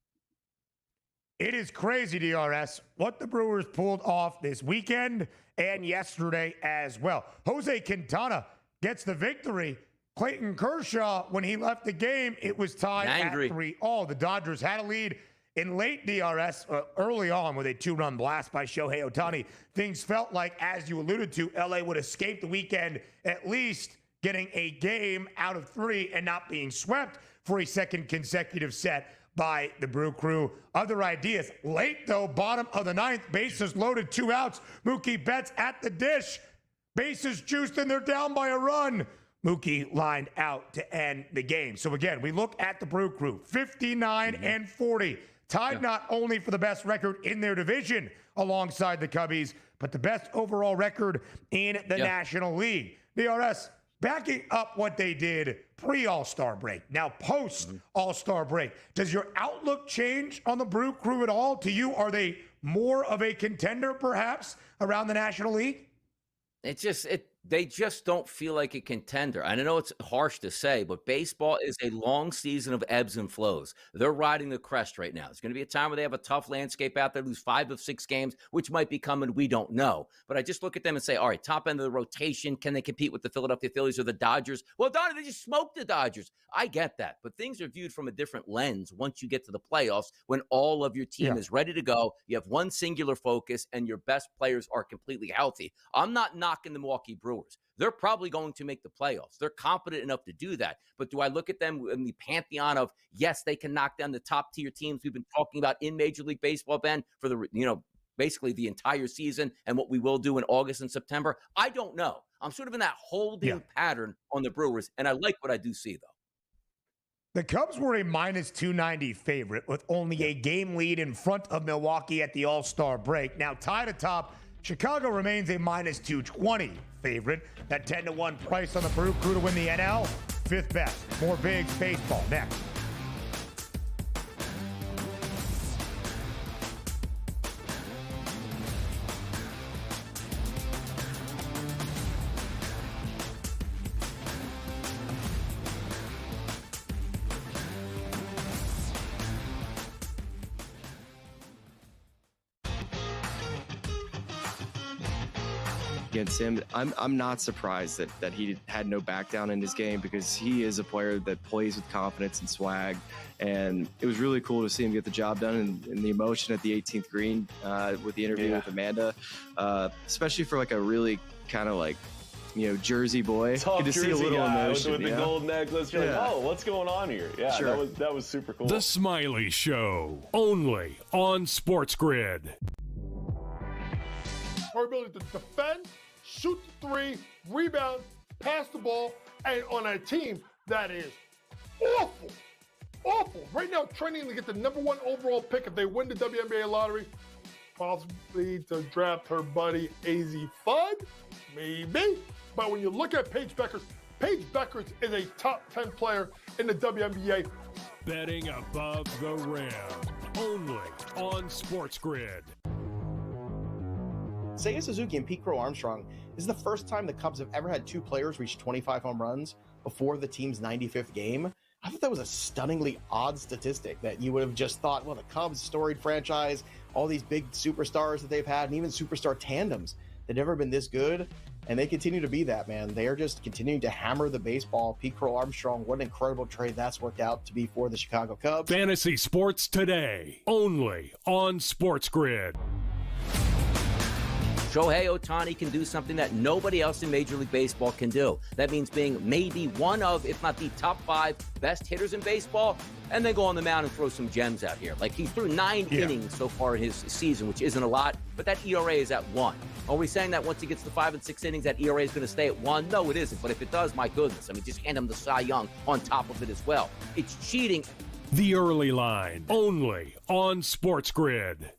S8: It is crazy, DRS, what the Brewers pulled off this weekend and yesterday as well. Jose Quintana gets the victory. Clayton Kershaw, when he left the game, it was tied at 3-3. The Dodgers had a lead in late DRS early on with a 2-run blast by Shohei Ohtani. Things felt like, as you alluded to, LA would escape the weekend, at least getting a game out of 3 and not being swept for a second consecutive set by the Brew Crew. Other ideas. Late, though, bottom of the 9th, bases loaded, 2 outs. Mookie Betts at the dish. Bases juiced, and they're down by a run. Mookie lined out to end the game. So, again, we look at the Brew Crew, 59-40. Tied not only for the best record in their division alongside the Cubbies, but the best overall record in the National League. DRS, backing up what they did pre-All-Star break, now post-All-Star break, does your outlook change on the Brew Crew at all? To you, are they more of a contender, perhaps, around the National League?
S5: They just don't feel like a contender. And I know it's harsh to say, but baseball is a long season of ebbs and flows. They're riding the crest right now. It's going to be a time where they have a tough landscape out there, lose 5 of 6 games, which might be coming. We don't know. But I just look at them and say, all right, top end of the rotation, can they compete with the Philadelphia Phillies or the Dodgers? Well, Donnie, they just smoked the Dodgers. I get that. But things are viewed from a different lens once you get to the playoffs, when all of your team is ready to go. You have one singular focus and your best players are completely healthy. I'm not knocking the Milwaukee Brewers. They're probably going to make the playoffs. They're competent enough to do that. But do I look at them in the pantheon of, yes, they can knock down the top tier teams we've been talking about in Major League Baseball, Ben, for the, basically the entire season and what we will do in August and September? I don't know. I'm sort of in that holding pattern on the Brewers, and I like what I do see, though.
S8: The Cubs were a -290 favorite with only a game lead in front of Milwaukee at the All-Star break. Now tied atop, Chicago remains a -220 favorite. That 10-1 price on the Brew Crew to win the NL, 5th best. More Bigs baseball next.
S13: Against him, I'm not surprised that he had no back down in his game, because he is a player that plays with confidence and swag, and it was really cool to see him get the job done, and the emotion at the 18th green with the interview with Amanda, especially for like a really kind of like, Jersey boy.
S14: Tough
S13: Good to see a
S14: Jersey
S13: little
S14: guy
S13: emotion
S14: with the gold necklace. You're like, oh, what's going on here? Yeah, that was super cool.
S3: The Smiley Show, only on SportsGrid.
S4: Our ability to defend, shoot the 3, rebound, pass the ball, and on a team that is awful. Right now, training to get the #1 overall pick if they win the WNBA lottery. Possibly to draft her buddy AZ Fudd, maybe. But when you look at Paige Beckers is a top 10 player in the WNBA.
S3: Betting above the rim, only on SportsGrid.
S15: Seiya Suzuki and Pete Crow Armstrong, this is the first time the Cubs have ever had 2 players reach 25 home runs before the team's 95th game. I thought that was a stunningly odd statistic that you would have just thought, well, the Cubs, storied franchise, all these big superstars that they've had, and even superstar tandems, they've never been this good, and they continue to be that, man. They are just continuing to hammer the baseball. Pete Crow Armstrong, what an incredible trade that's worked out to be for the Chicago Cubs.
S3: Fantasy sports today, only on SportsGrid.
S5: Shohei Ohtani can do something that nobody else in Major League Baseball can do. That means being maybe one of, if not the top 5 best hitters in baseball, and then go on the mound and throw some gems out here. Like, he threw 9 innings so far in his season, which isn't a lot, but that ERA is at 1. Are we saying that once he gets to 5 and 6 innings, that ERA is going to stay at 1? No, it isn't. But if it does, my goodness. I mean, just hand him the Cy Young on top of it as well. It's cheating.
S3: The Early Line, only on SportsGrid.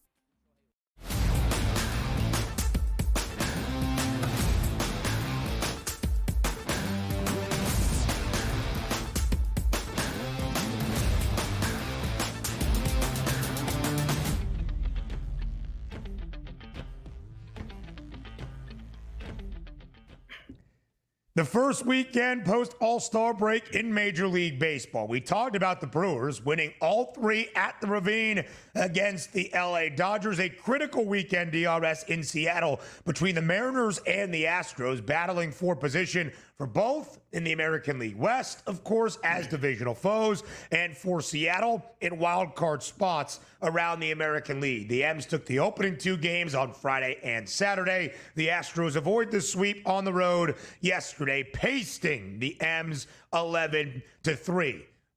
S8: The first weekend post-All-Star break in Major League Baseball. We talked about the Brewers winning all 3 at the Ravine against the LA Dodgers. A critical weekend DRS in Seattle between the Mariners and the Astros, battling for position for both in the American League West, of course, as divisional foes, and for Seattle in wild card spots around the American League. The M's took the opening 2 games on Friday and Saturday. The Astros avoid the sweep on the road yesterday, pasting the M's 11-3.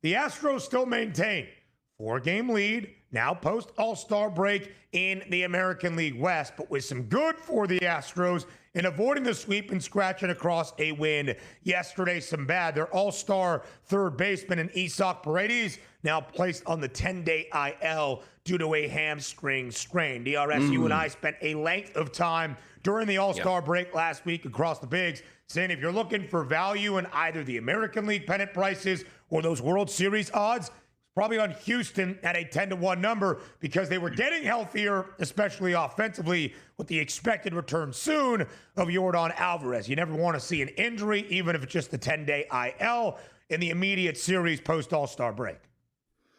S8: The Astros still maintain 4-game lead, now post All-Star break in the American League West, but with some good for the Astros in avoiding the sweep and scratching across a win yesterday. Some bad. Their all-star third baseman in Isaac Paredes now placed on the 10-day IL due to a hamstring strain. DRS, you and I spent a length of time during the All-Star break last week across the bigs, saying if you're looking for value in either the American League pennant prices or those World Series odds, probably on Houston at a 10-1 number because they were getting healthier, especially offensively, with the expected return soon of Yordan Alvarez. You never want to see an injury, even if it's just the 10-day IL in the immediate series post-All-Star break.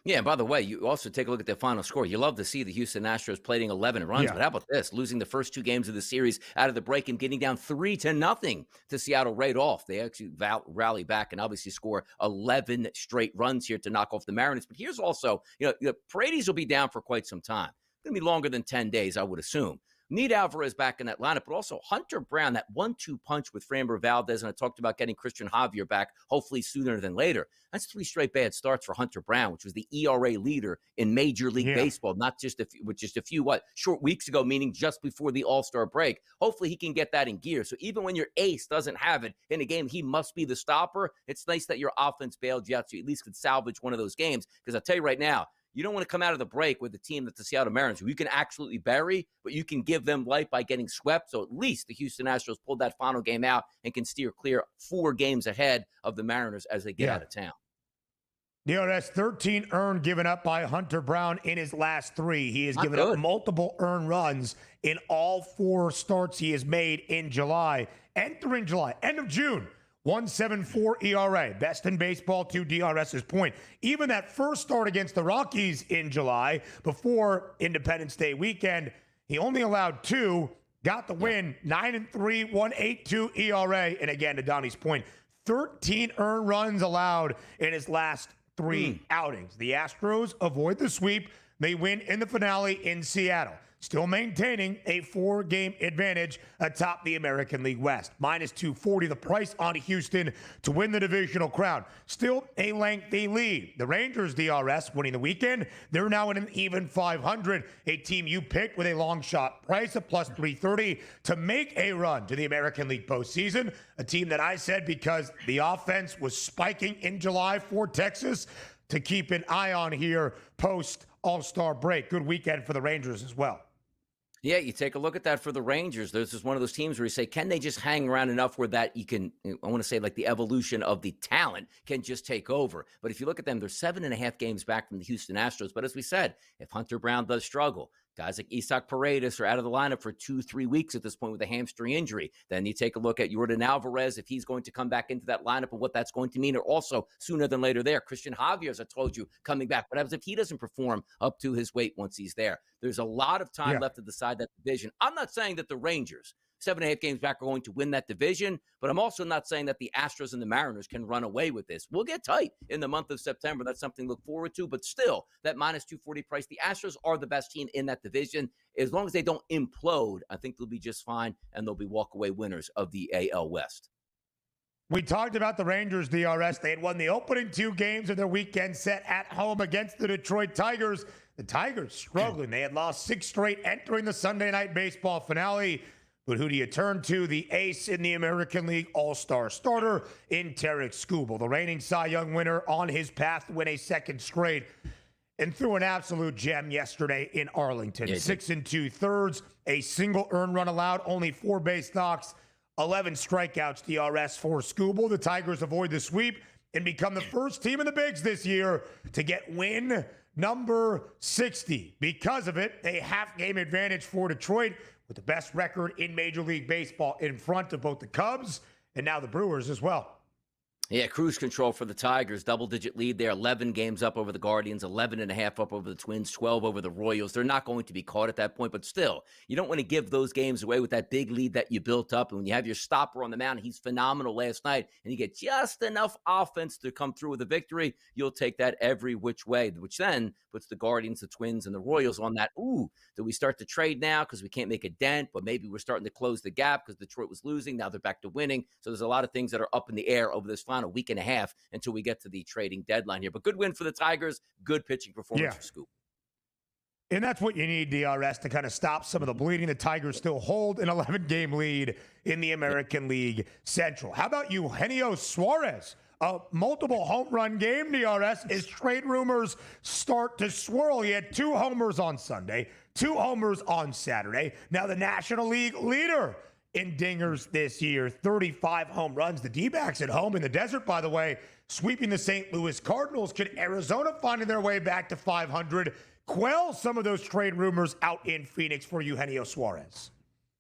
S5: Yeah, and by the way, you also take a look at their final score. You love to see the Houston Astros plating 11 runs, but how about this? Losing the first 2 games of the series out of the break and getting down 3-0 to Seattle right off. They actually rally back and obviously score 11 straight runs here to knock off the Mariners. But here's also, Paredes will be down for quite some time. It's going to be longer than 10 days, I would assume. Need Alvarez back in that lineup, but also Hunter Brown, that 1-2 punch with Framber Valdez, and I talked about getting Christian Javier back, hopefully sooner than later. That's 3 straight bad starts for Hunter Brown, which was the ERA leader in Major League Baseball, not just a few short weeks ago, meaning just before the All-Star break. Hopefully he can get that in gear. So even when your ace doesn't have it in a game, he must be the stopper. It's nice that your offense bailed you out, so you at least could salvage one of those games. Because I'll tell you right now, you don't want to come out of the break with a team that's the Seattle Mariners, who you can absolutely bury, but you can give them life by getting swept. So at least the Houston Astros pulled that final game out and can steer clear 4 games ahead of the Mariners as they get out of town.
S8: DRS 13 earned given up by Hunter Brown in his last 3. He has given up multiple earned runs in all 4 starts he has made in July. Entering July, end of June, 1.74 ERA, best in baseball to DRS's point. Even that first start against the Rockies in July, before Independence Day weekend, he only allowed 2, got the win, 9-3, 1.82 ERA. And again, to Donnie's point, 13 earned runs allowed in his last 3 outings. The Astros avoid the sweep. They win in the finale in Seattle, still maintaining a 4-game advantage atop the American League West. -240, the price on Houston to win the divisional crown. Still a lengthy lead. The Rangers, DRS, winning the weekend. They're now in an even 500, a team you picked with a long shot price of +330 to make a run to the American League postseason. A team that I said, because the offense was spiking in July for Texas, to keep an eye on here post All-Star break. Good weekend for the Rangers as well.
S5: Yeah, you take a look at that for the Rangers. This is one of those teams where you say, can they just hang around enough where that you can, I want to say like the evolution of the talent can just take over. But if you look at them, they're 7.5 games back from the Houston Astros. But as we said, if Hunter Brown does struggle, guys like Isaac Paredes are out of the lineup for 2-3 weeks at this point with a hamstring injury. Then you take a look at Yordan Alvarez, if he's going to come back into that lineup and what that's going to mean. Or also, sooner than later there, Christian Javier, as I told you, coming back. What happens if he doesn't perform up to his weight once he's there? There's a lot of time left to decide that division. I'm not saying that the Rangers, 7.5 games back, are going to win that division, but I'm also not saying that the Astros and the Mariners can run away with this. We'll get tight in the month of September. That's something to look forward to, but still, that -240 price, the Astros are the best team in that division. As long as they don't implode, I think they'll be just fine, and they'll be walk-away winners of the AL West.
S8: We talked about the Rangers, DRS. They had won the opening 2 games of their weekend set at home against the Detroit Tigers. The Tigers struggling. They had lost 6 straight entering the Sunday Night Baseball finale. But who do you turn to? The ace in the American League All-Star starter in Tarek Skubal, the reigning Cy Young winner on his path to win a second straight, and threw an absolute gem yesterday in Arlington. 6 2/3, a single earned run allowed, only 4 base knocks, 11 strikeouts DRS for Skubal. The Tigers avoid the sweep and become the first team in the bigs this year to get win number 60. Because of it, a half-game advantage for Detroit, with the best record in Major League Baseball in front of both the Cubs and now the Brewers as well.
S5: Yeah, cruise control for the Tigers. Double-digit lead there. 11 games up over the Guardians, 11.5 up over the Twins, 12 over the Royals. They're not going to be caught at that point, but still, you don't want to give those games away with that big lead that you built up. And when you have your stopper on the mound, he's phenomenal last night, and you get just enough offense to come through with a victory, you'll take that every which way, which then puts the Guardians, the Twins, and the Royals on that, do we start to trade now because we can't make a dent, but maybe we're starting to close the gap because Detroit was losing. Now they're back to winning. So there's a lot of things that are up in the air over this final week and a half until we get to the trading deadline here. But good win for the Tigers, good pitching performance for Scoop.
S8: And that's what you need, DRS, to kind of stop some of the bleeding. The Tigers still hold an 11-game lead in the American League Central. How about Eugenio Suarez? A multiple home run game, DRS, as trade rumors start to swirl. He had 2 homers on Sunday, 2 homers on Saturday. Now the National League leader in dingers this year, 35 home runs. The D-backs at home in the desert, by the way, sweeping the St. Louis Cardinals. Could Arizona finding their way back to 500 quell some of those trade rumors out in Phoenix for Eugenio Suarez?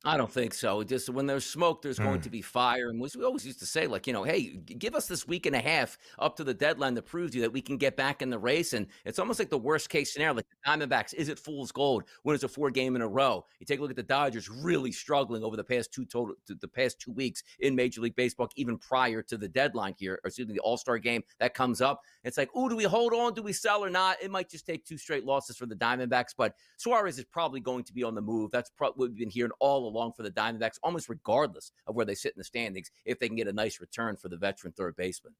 S5: I don't think so. Just when there's smoke, there's going to be fire. And we always used to say, like, hey, give us this week and a half up to the deadline that proves you that we can get back in the race. And it's almost like the worst case scenario, like the Diamondbacks. Is it fool's gold when it's a 4-game in a row? You take a look at the Dodgers really struggling over the past 2 weeks in Major League Baseball, even prior to the deadline here, or excuse me, the All-Star game that comes up. It's like, do we hold on? Do we sell or not? It might just take 2 straight losses for the Diamondbacks, but Suarez is probably going to be on the move. That's what we've been hearing all along for the Diamondbacks, almost regardless of where they sit in the standings, if they can get a nice return for the veteran third baseman.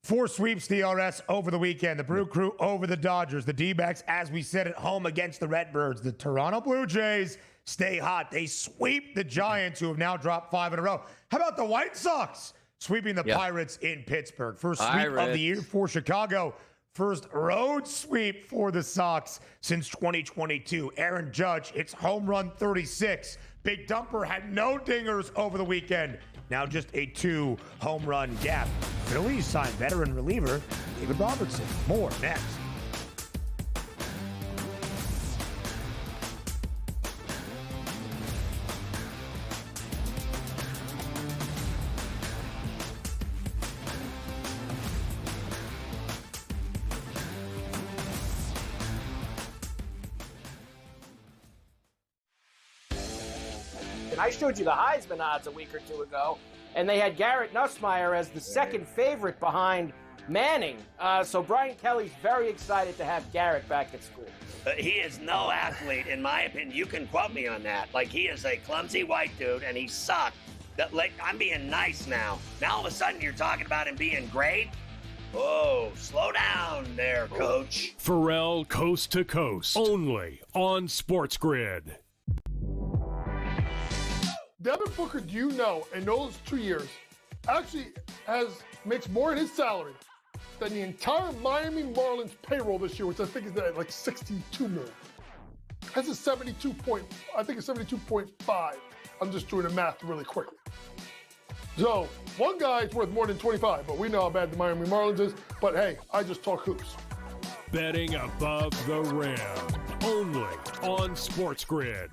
S8: 4 sweeps DRS over the weekend. The Brew Crew over the Dodgers. The D-backs, as we said, at home against the Redbirds. The Toronto Blue Jays stay hot. They sweep the Giants, who have now dropped 5 in a row. How about the White Sox sweeping the Pirates in Pittsburgh? First sweep of the year for Chicago. First road sweep for the Sox since 2022. Aaron Judge, it's home run 36. Big Dumper had no dingers over the weekend. Now just a 2 home run gap. Phillies signed veteran reliever David Robertson. More next.
S1: I showed you the Heisman odds a week or 2 ago, and they had Garrett Nussmeier as the second favorite behind Manning. So Brian Kelly's very excited to have Garrett back at school.
S2: He is no athlete, in my opinion. You can quote me on that. Like, he is a clumsy white dude, and he sucked. I'm being nice now. Now all of a sudden you're talking about him being great? Oh, slow down there, coach.
S3: Pharrell Coast to Coast, only on SportsGrid.
S4: Devin Booker, do you know, in those 2 years, actually makes more in his salary than the entire Miami Marlins payroll this year, which I think is at like $62 million. That's a 72.5. I'm just doing the math really quickly. So one guy's worth more than 25, but we know how bad the Miami Marlins is. But hey, I just talk hoops.
S3: Betting above the rim, only on SportsGrid.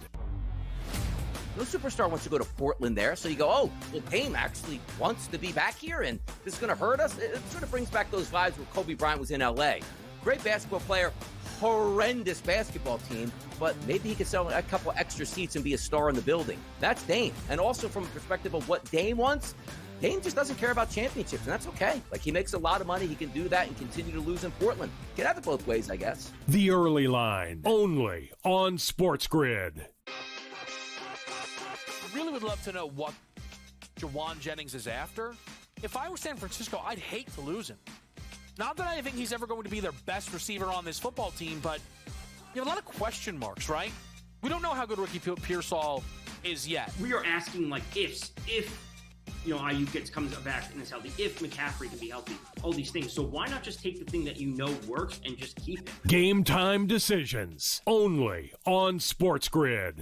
S5: No superstar wants to go to Portland there, so you go, well, Dame actually wants to be back here, and this is going to hurt us. It sort of brings back those vibes where Kobe Bryant was in L.A. Great basketball player, horrendous basketball team, but maybe he could sell a couple extra seats and be a star in the building. That's Dame. And also from the perspective of what Dame wants, Dame just doesn't care about championships, and that's okay. Like, he makes a lot of money. He can do that and continue to lose in Portland. Can have it both ways, I guess.
S3: The Early Line, only on SportsGrid.
S6: Really would love to know what Jawan Jennings is after. If I were San Francisco, I'd hate to lose him. Not that I think he's ever going to be their best receiver on this football team, but you have a lot of question marks, right? We don't know how good Ricky Pearsall is yet.
S7: We are asking like ifs, if Ayuk comes back and is healthy, if McCaffrey can be healthy, all these things. So why not just take the thing that you know works and just keep it?
S3: Game time decisions only on SportsGrid.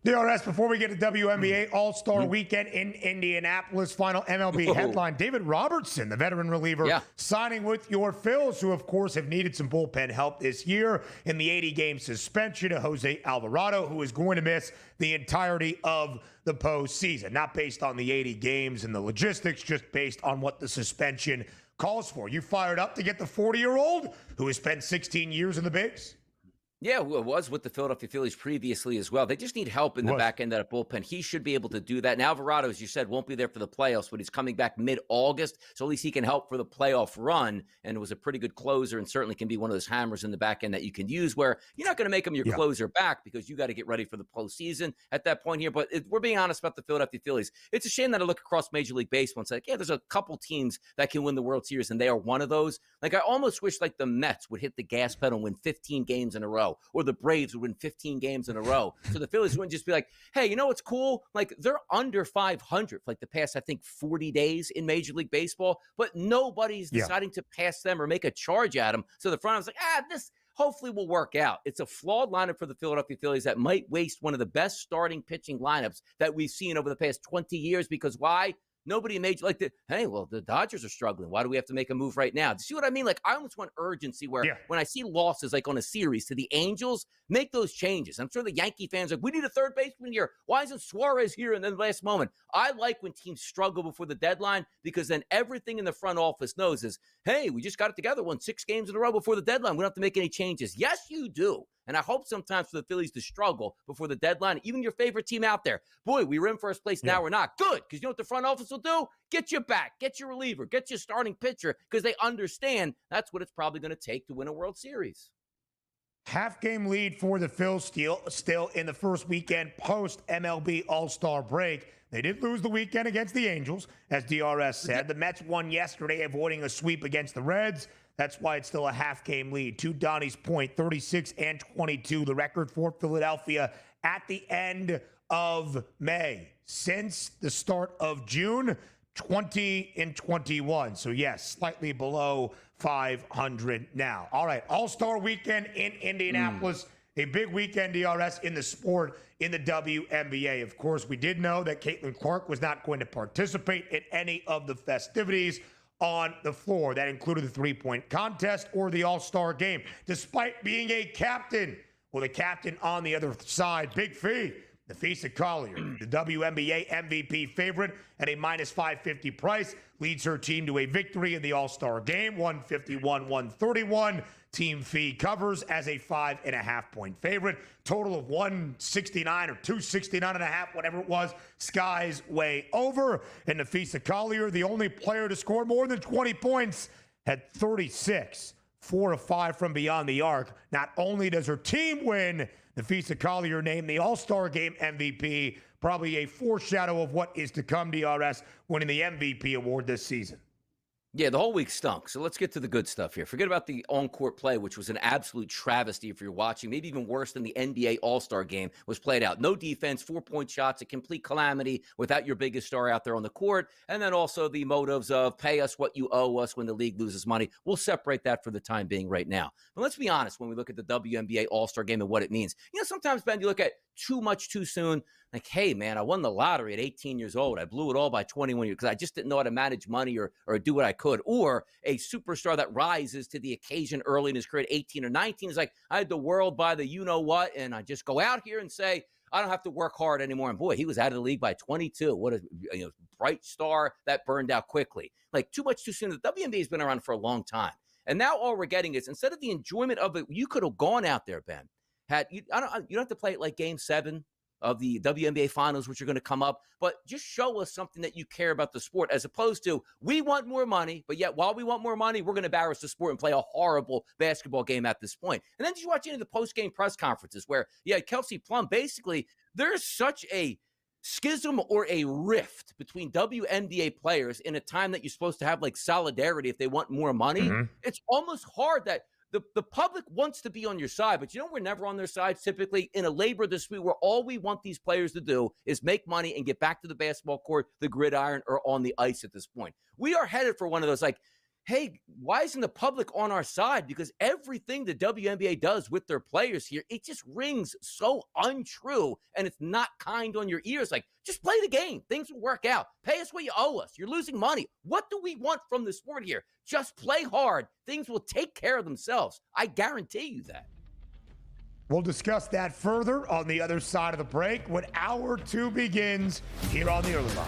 S8: DRS, before we get to WNBA All-Star Weekend in Indianapolis, final MLB headline. David Robertson, the veteran reliever, signing with your Phils, who, of course, have needed some bullpen help this year in the 80-game suspension to Jose Alvarado, who is going to miss the entirety of the postseason. Not based on the 80 games and the logistics, just based on what the suspension calls for. You fired up to get the 40-year-old who has spent 16 years in the bigs?
S5: Yeah, who was with the Philadelphia Phillies previously as well. They just need help in the back end of that bullpen. He should be able to do that. And Alvarado, as you said, won't be there for the playoffs, but he's coming back mid-August, so at least he can help for the playoff run. And it was a pretty good closer and certainly can be one of those hammers in the back end that you can use where you're not going to make him your closer back because you got to get ready for the postseason at that point here. But we're being honest about the Philadelphia Phillies. It's a shame that I look across Major League Baseball and say, yeah, there's a couple teams that can win the World Series, and they are one of those. Like, I almost wish like the Mets would hit the gas pedal and win 15 games in a row, or the Braves would win 15 games in a row. So the Phillies wouldn't just be like, hey, you know what's cool? Like, they're under 500 for like the past, I think, 40 days in Major League Baseball, but nobody's deciding to pass them or make a charge at them. So the front office like, this hopefully will work out. It's a flawed lineup for the Philadelphia Phillies that might waste one of the best starting pitching lineups that we've seen over the past 20 years. Because why? Nobody made like the Dodgers are struggling. Why do we have to make a move right now? Do you see what I mean? Like, I almost want urgency where when I see losses like on a series to the Angels, make those changes. I'm sure the Yankee fans are like, we need a third baseman here. Why isn't Suarez here in the last moment? I like when teams struggle before the deadline because then everything in the front office knows is, hey, we just got it together, won 6 games in a row before the deadline. We don't have to make any changes. Yes, you do. And I hope sometimes for the Phillies to struggle before the deadline, even your favorite team out there. Boy, we were in first place. Now we're not. Good, because you know what the front office will do? Get you back, get your reliever, get your starting pitcher, because they understand that's what it's probably going to take to win a World Series.
S8: Half-game lead for the Phils still in the first weekend post-MLB All-Star break. They did lose the weekend against the Angels, as DRS said. The Mets won yesterday, avoiding a sweep against the Reds. That's why it's still a half-game lead. To Donnie's point, 36-22, the record for Philadelphia at the end of May. Since the start of June, 20-21. So, yes, slightly below 500 now. All right, All-Star Weekend in Indianapolis. A big weekend, DRS, in the sport in the WNBA. Of course, we did know that Caitlin Clark was not going to participate in any of the festivities on the floor. That included the three-point contest or the All-Star game, despite being a captain. Well, the captain on the other side, Big Fee, Nafisa Collier, the WNBA MVP favorite at a minus 550 price, leads her team to a victory in the All-Star game, 151-131. Team Fee covers as a 5.5-point favorite. Total of 169 or 269.5, whatever it was. Skies way over. And Nafisa Collier, the only player to score more than 20 points, had 36, 4 of 5 from beyond the arc. Not only does her team win, Nafisa Collier named the All-Star Game MVP, probably a foreshadow of what is to come, DRS, winning the MVP award this season.
S5: Yeah, the whole week stunk. So let's get to the good stuff here. Forget about the on-court play, which was an absolute travesty if you're watching. Maybe even worse than the NBA All-Star game was played out. No defense, 4-point shots, a complete calamity without your biggest star out there on the court. And then also the motives of pay us what you owe us when the league loses money. We'll separate that for the time being right now. But let's be honest when we look at the WNBA All-Star game and what it means. You know, sometimes, Ben, you look at too much too soon. Like, hey, man, I won the lottery at 18 years old. I blew it all by 21 years because I just didn't know how to manage money or do what I could. Or a superstar that rises to the occasion early in his career at 18 or 19 is like, I had the world by the you-know-what, and I just go out here and say, I don't have to work hard anymore. And, boy, he was out of the league by 22. What a bright star that burned out quickly. Like, too much too soon. The WNBA has been around for a long time. And now all we're getting is, instead of the enjoyment of it, you could have gone out there, Ben. You don't have to play it like Game 7. of the WNBA finals, which are going to come up, but just show us something that you care about the sport, as opposed to, we want more money, but yet while we want more money, we're going to embarrass the sport and play a horrible basketball game at this point. And then just watching the post-game press conferences where, Kelsey Plum, basically, there's such a schism or a rift between WNBA players in a time that you're supposed to have like solidarity if they want more money. It's almost hard that the public wants to be on your side, but we're never on their side typically in a labor dispute where all we want these players to do is make money and get back to the basketball court, the gridiron, or on the ice at this point. We are headed for one of those, like, hey, why isn't the public on our side? Because everything the WNBA does with their players here, it just rings so untrue, and it's not kind on your ears. Like, just play the game. Things will work out. Pay us what you owe us. You're losing money. What do we want from the sport here? Just play hard. Things will take care of themselves. I guarantee you that.
S8: We'll discuss that further on the other side of the break when Hour 2 begins here on the Early Line.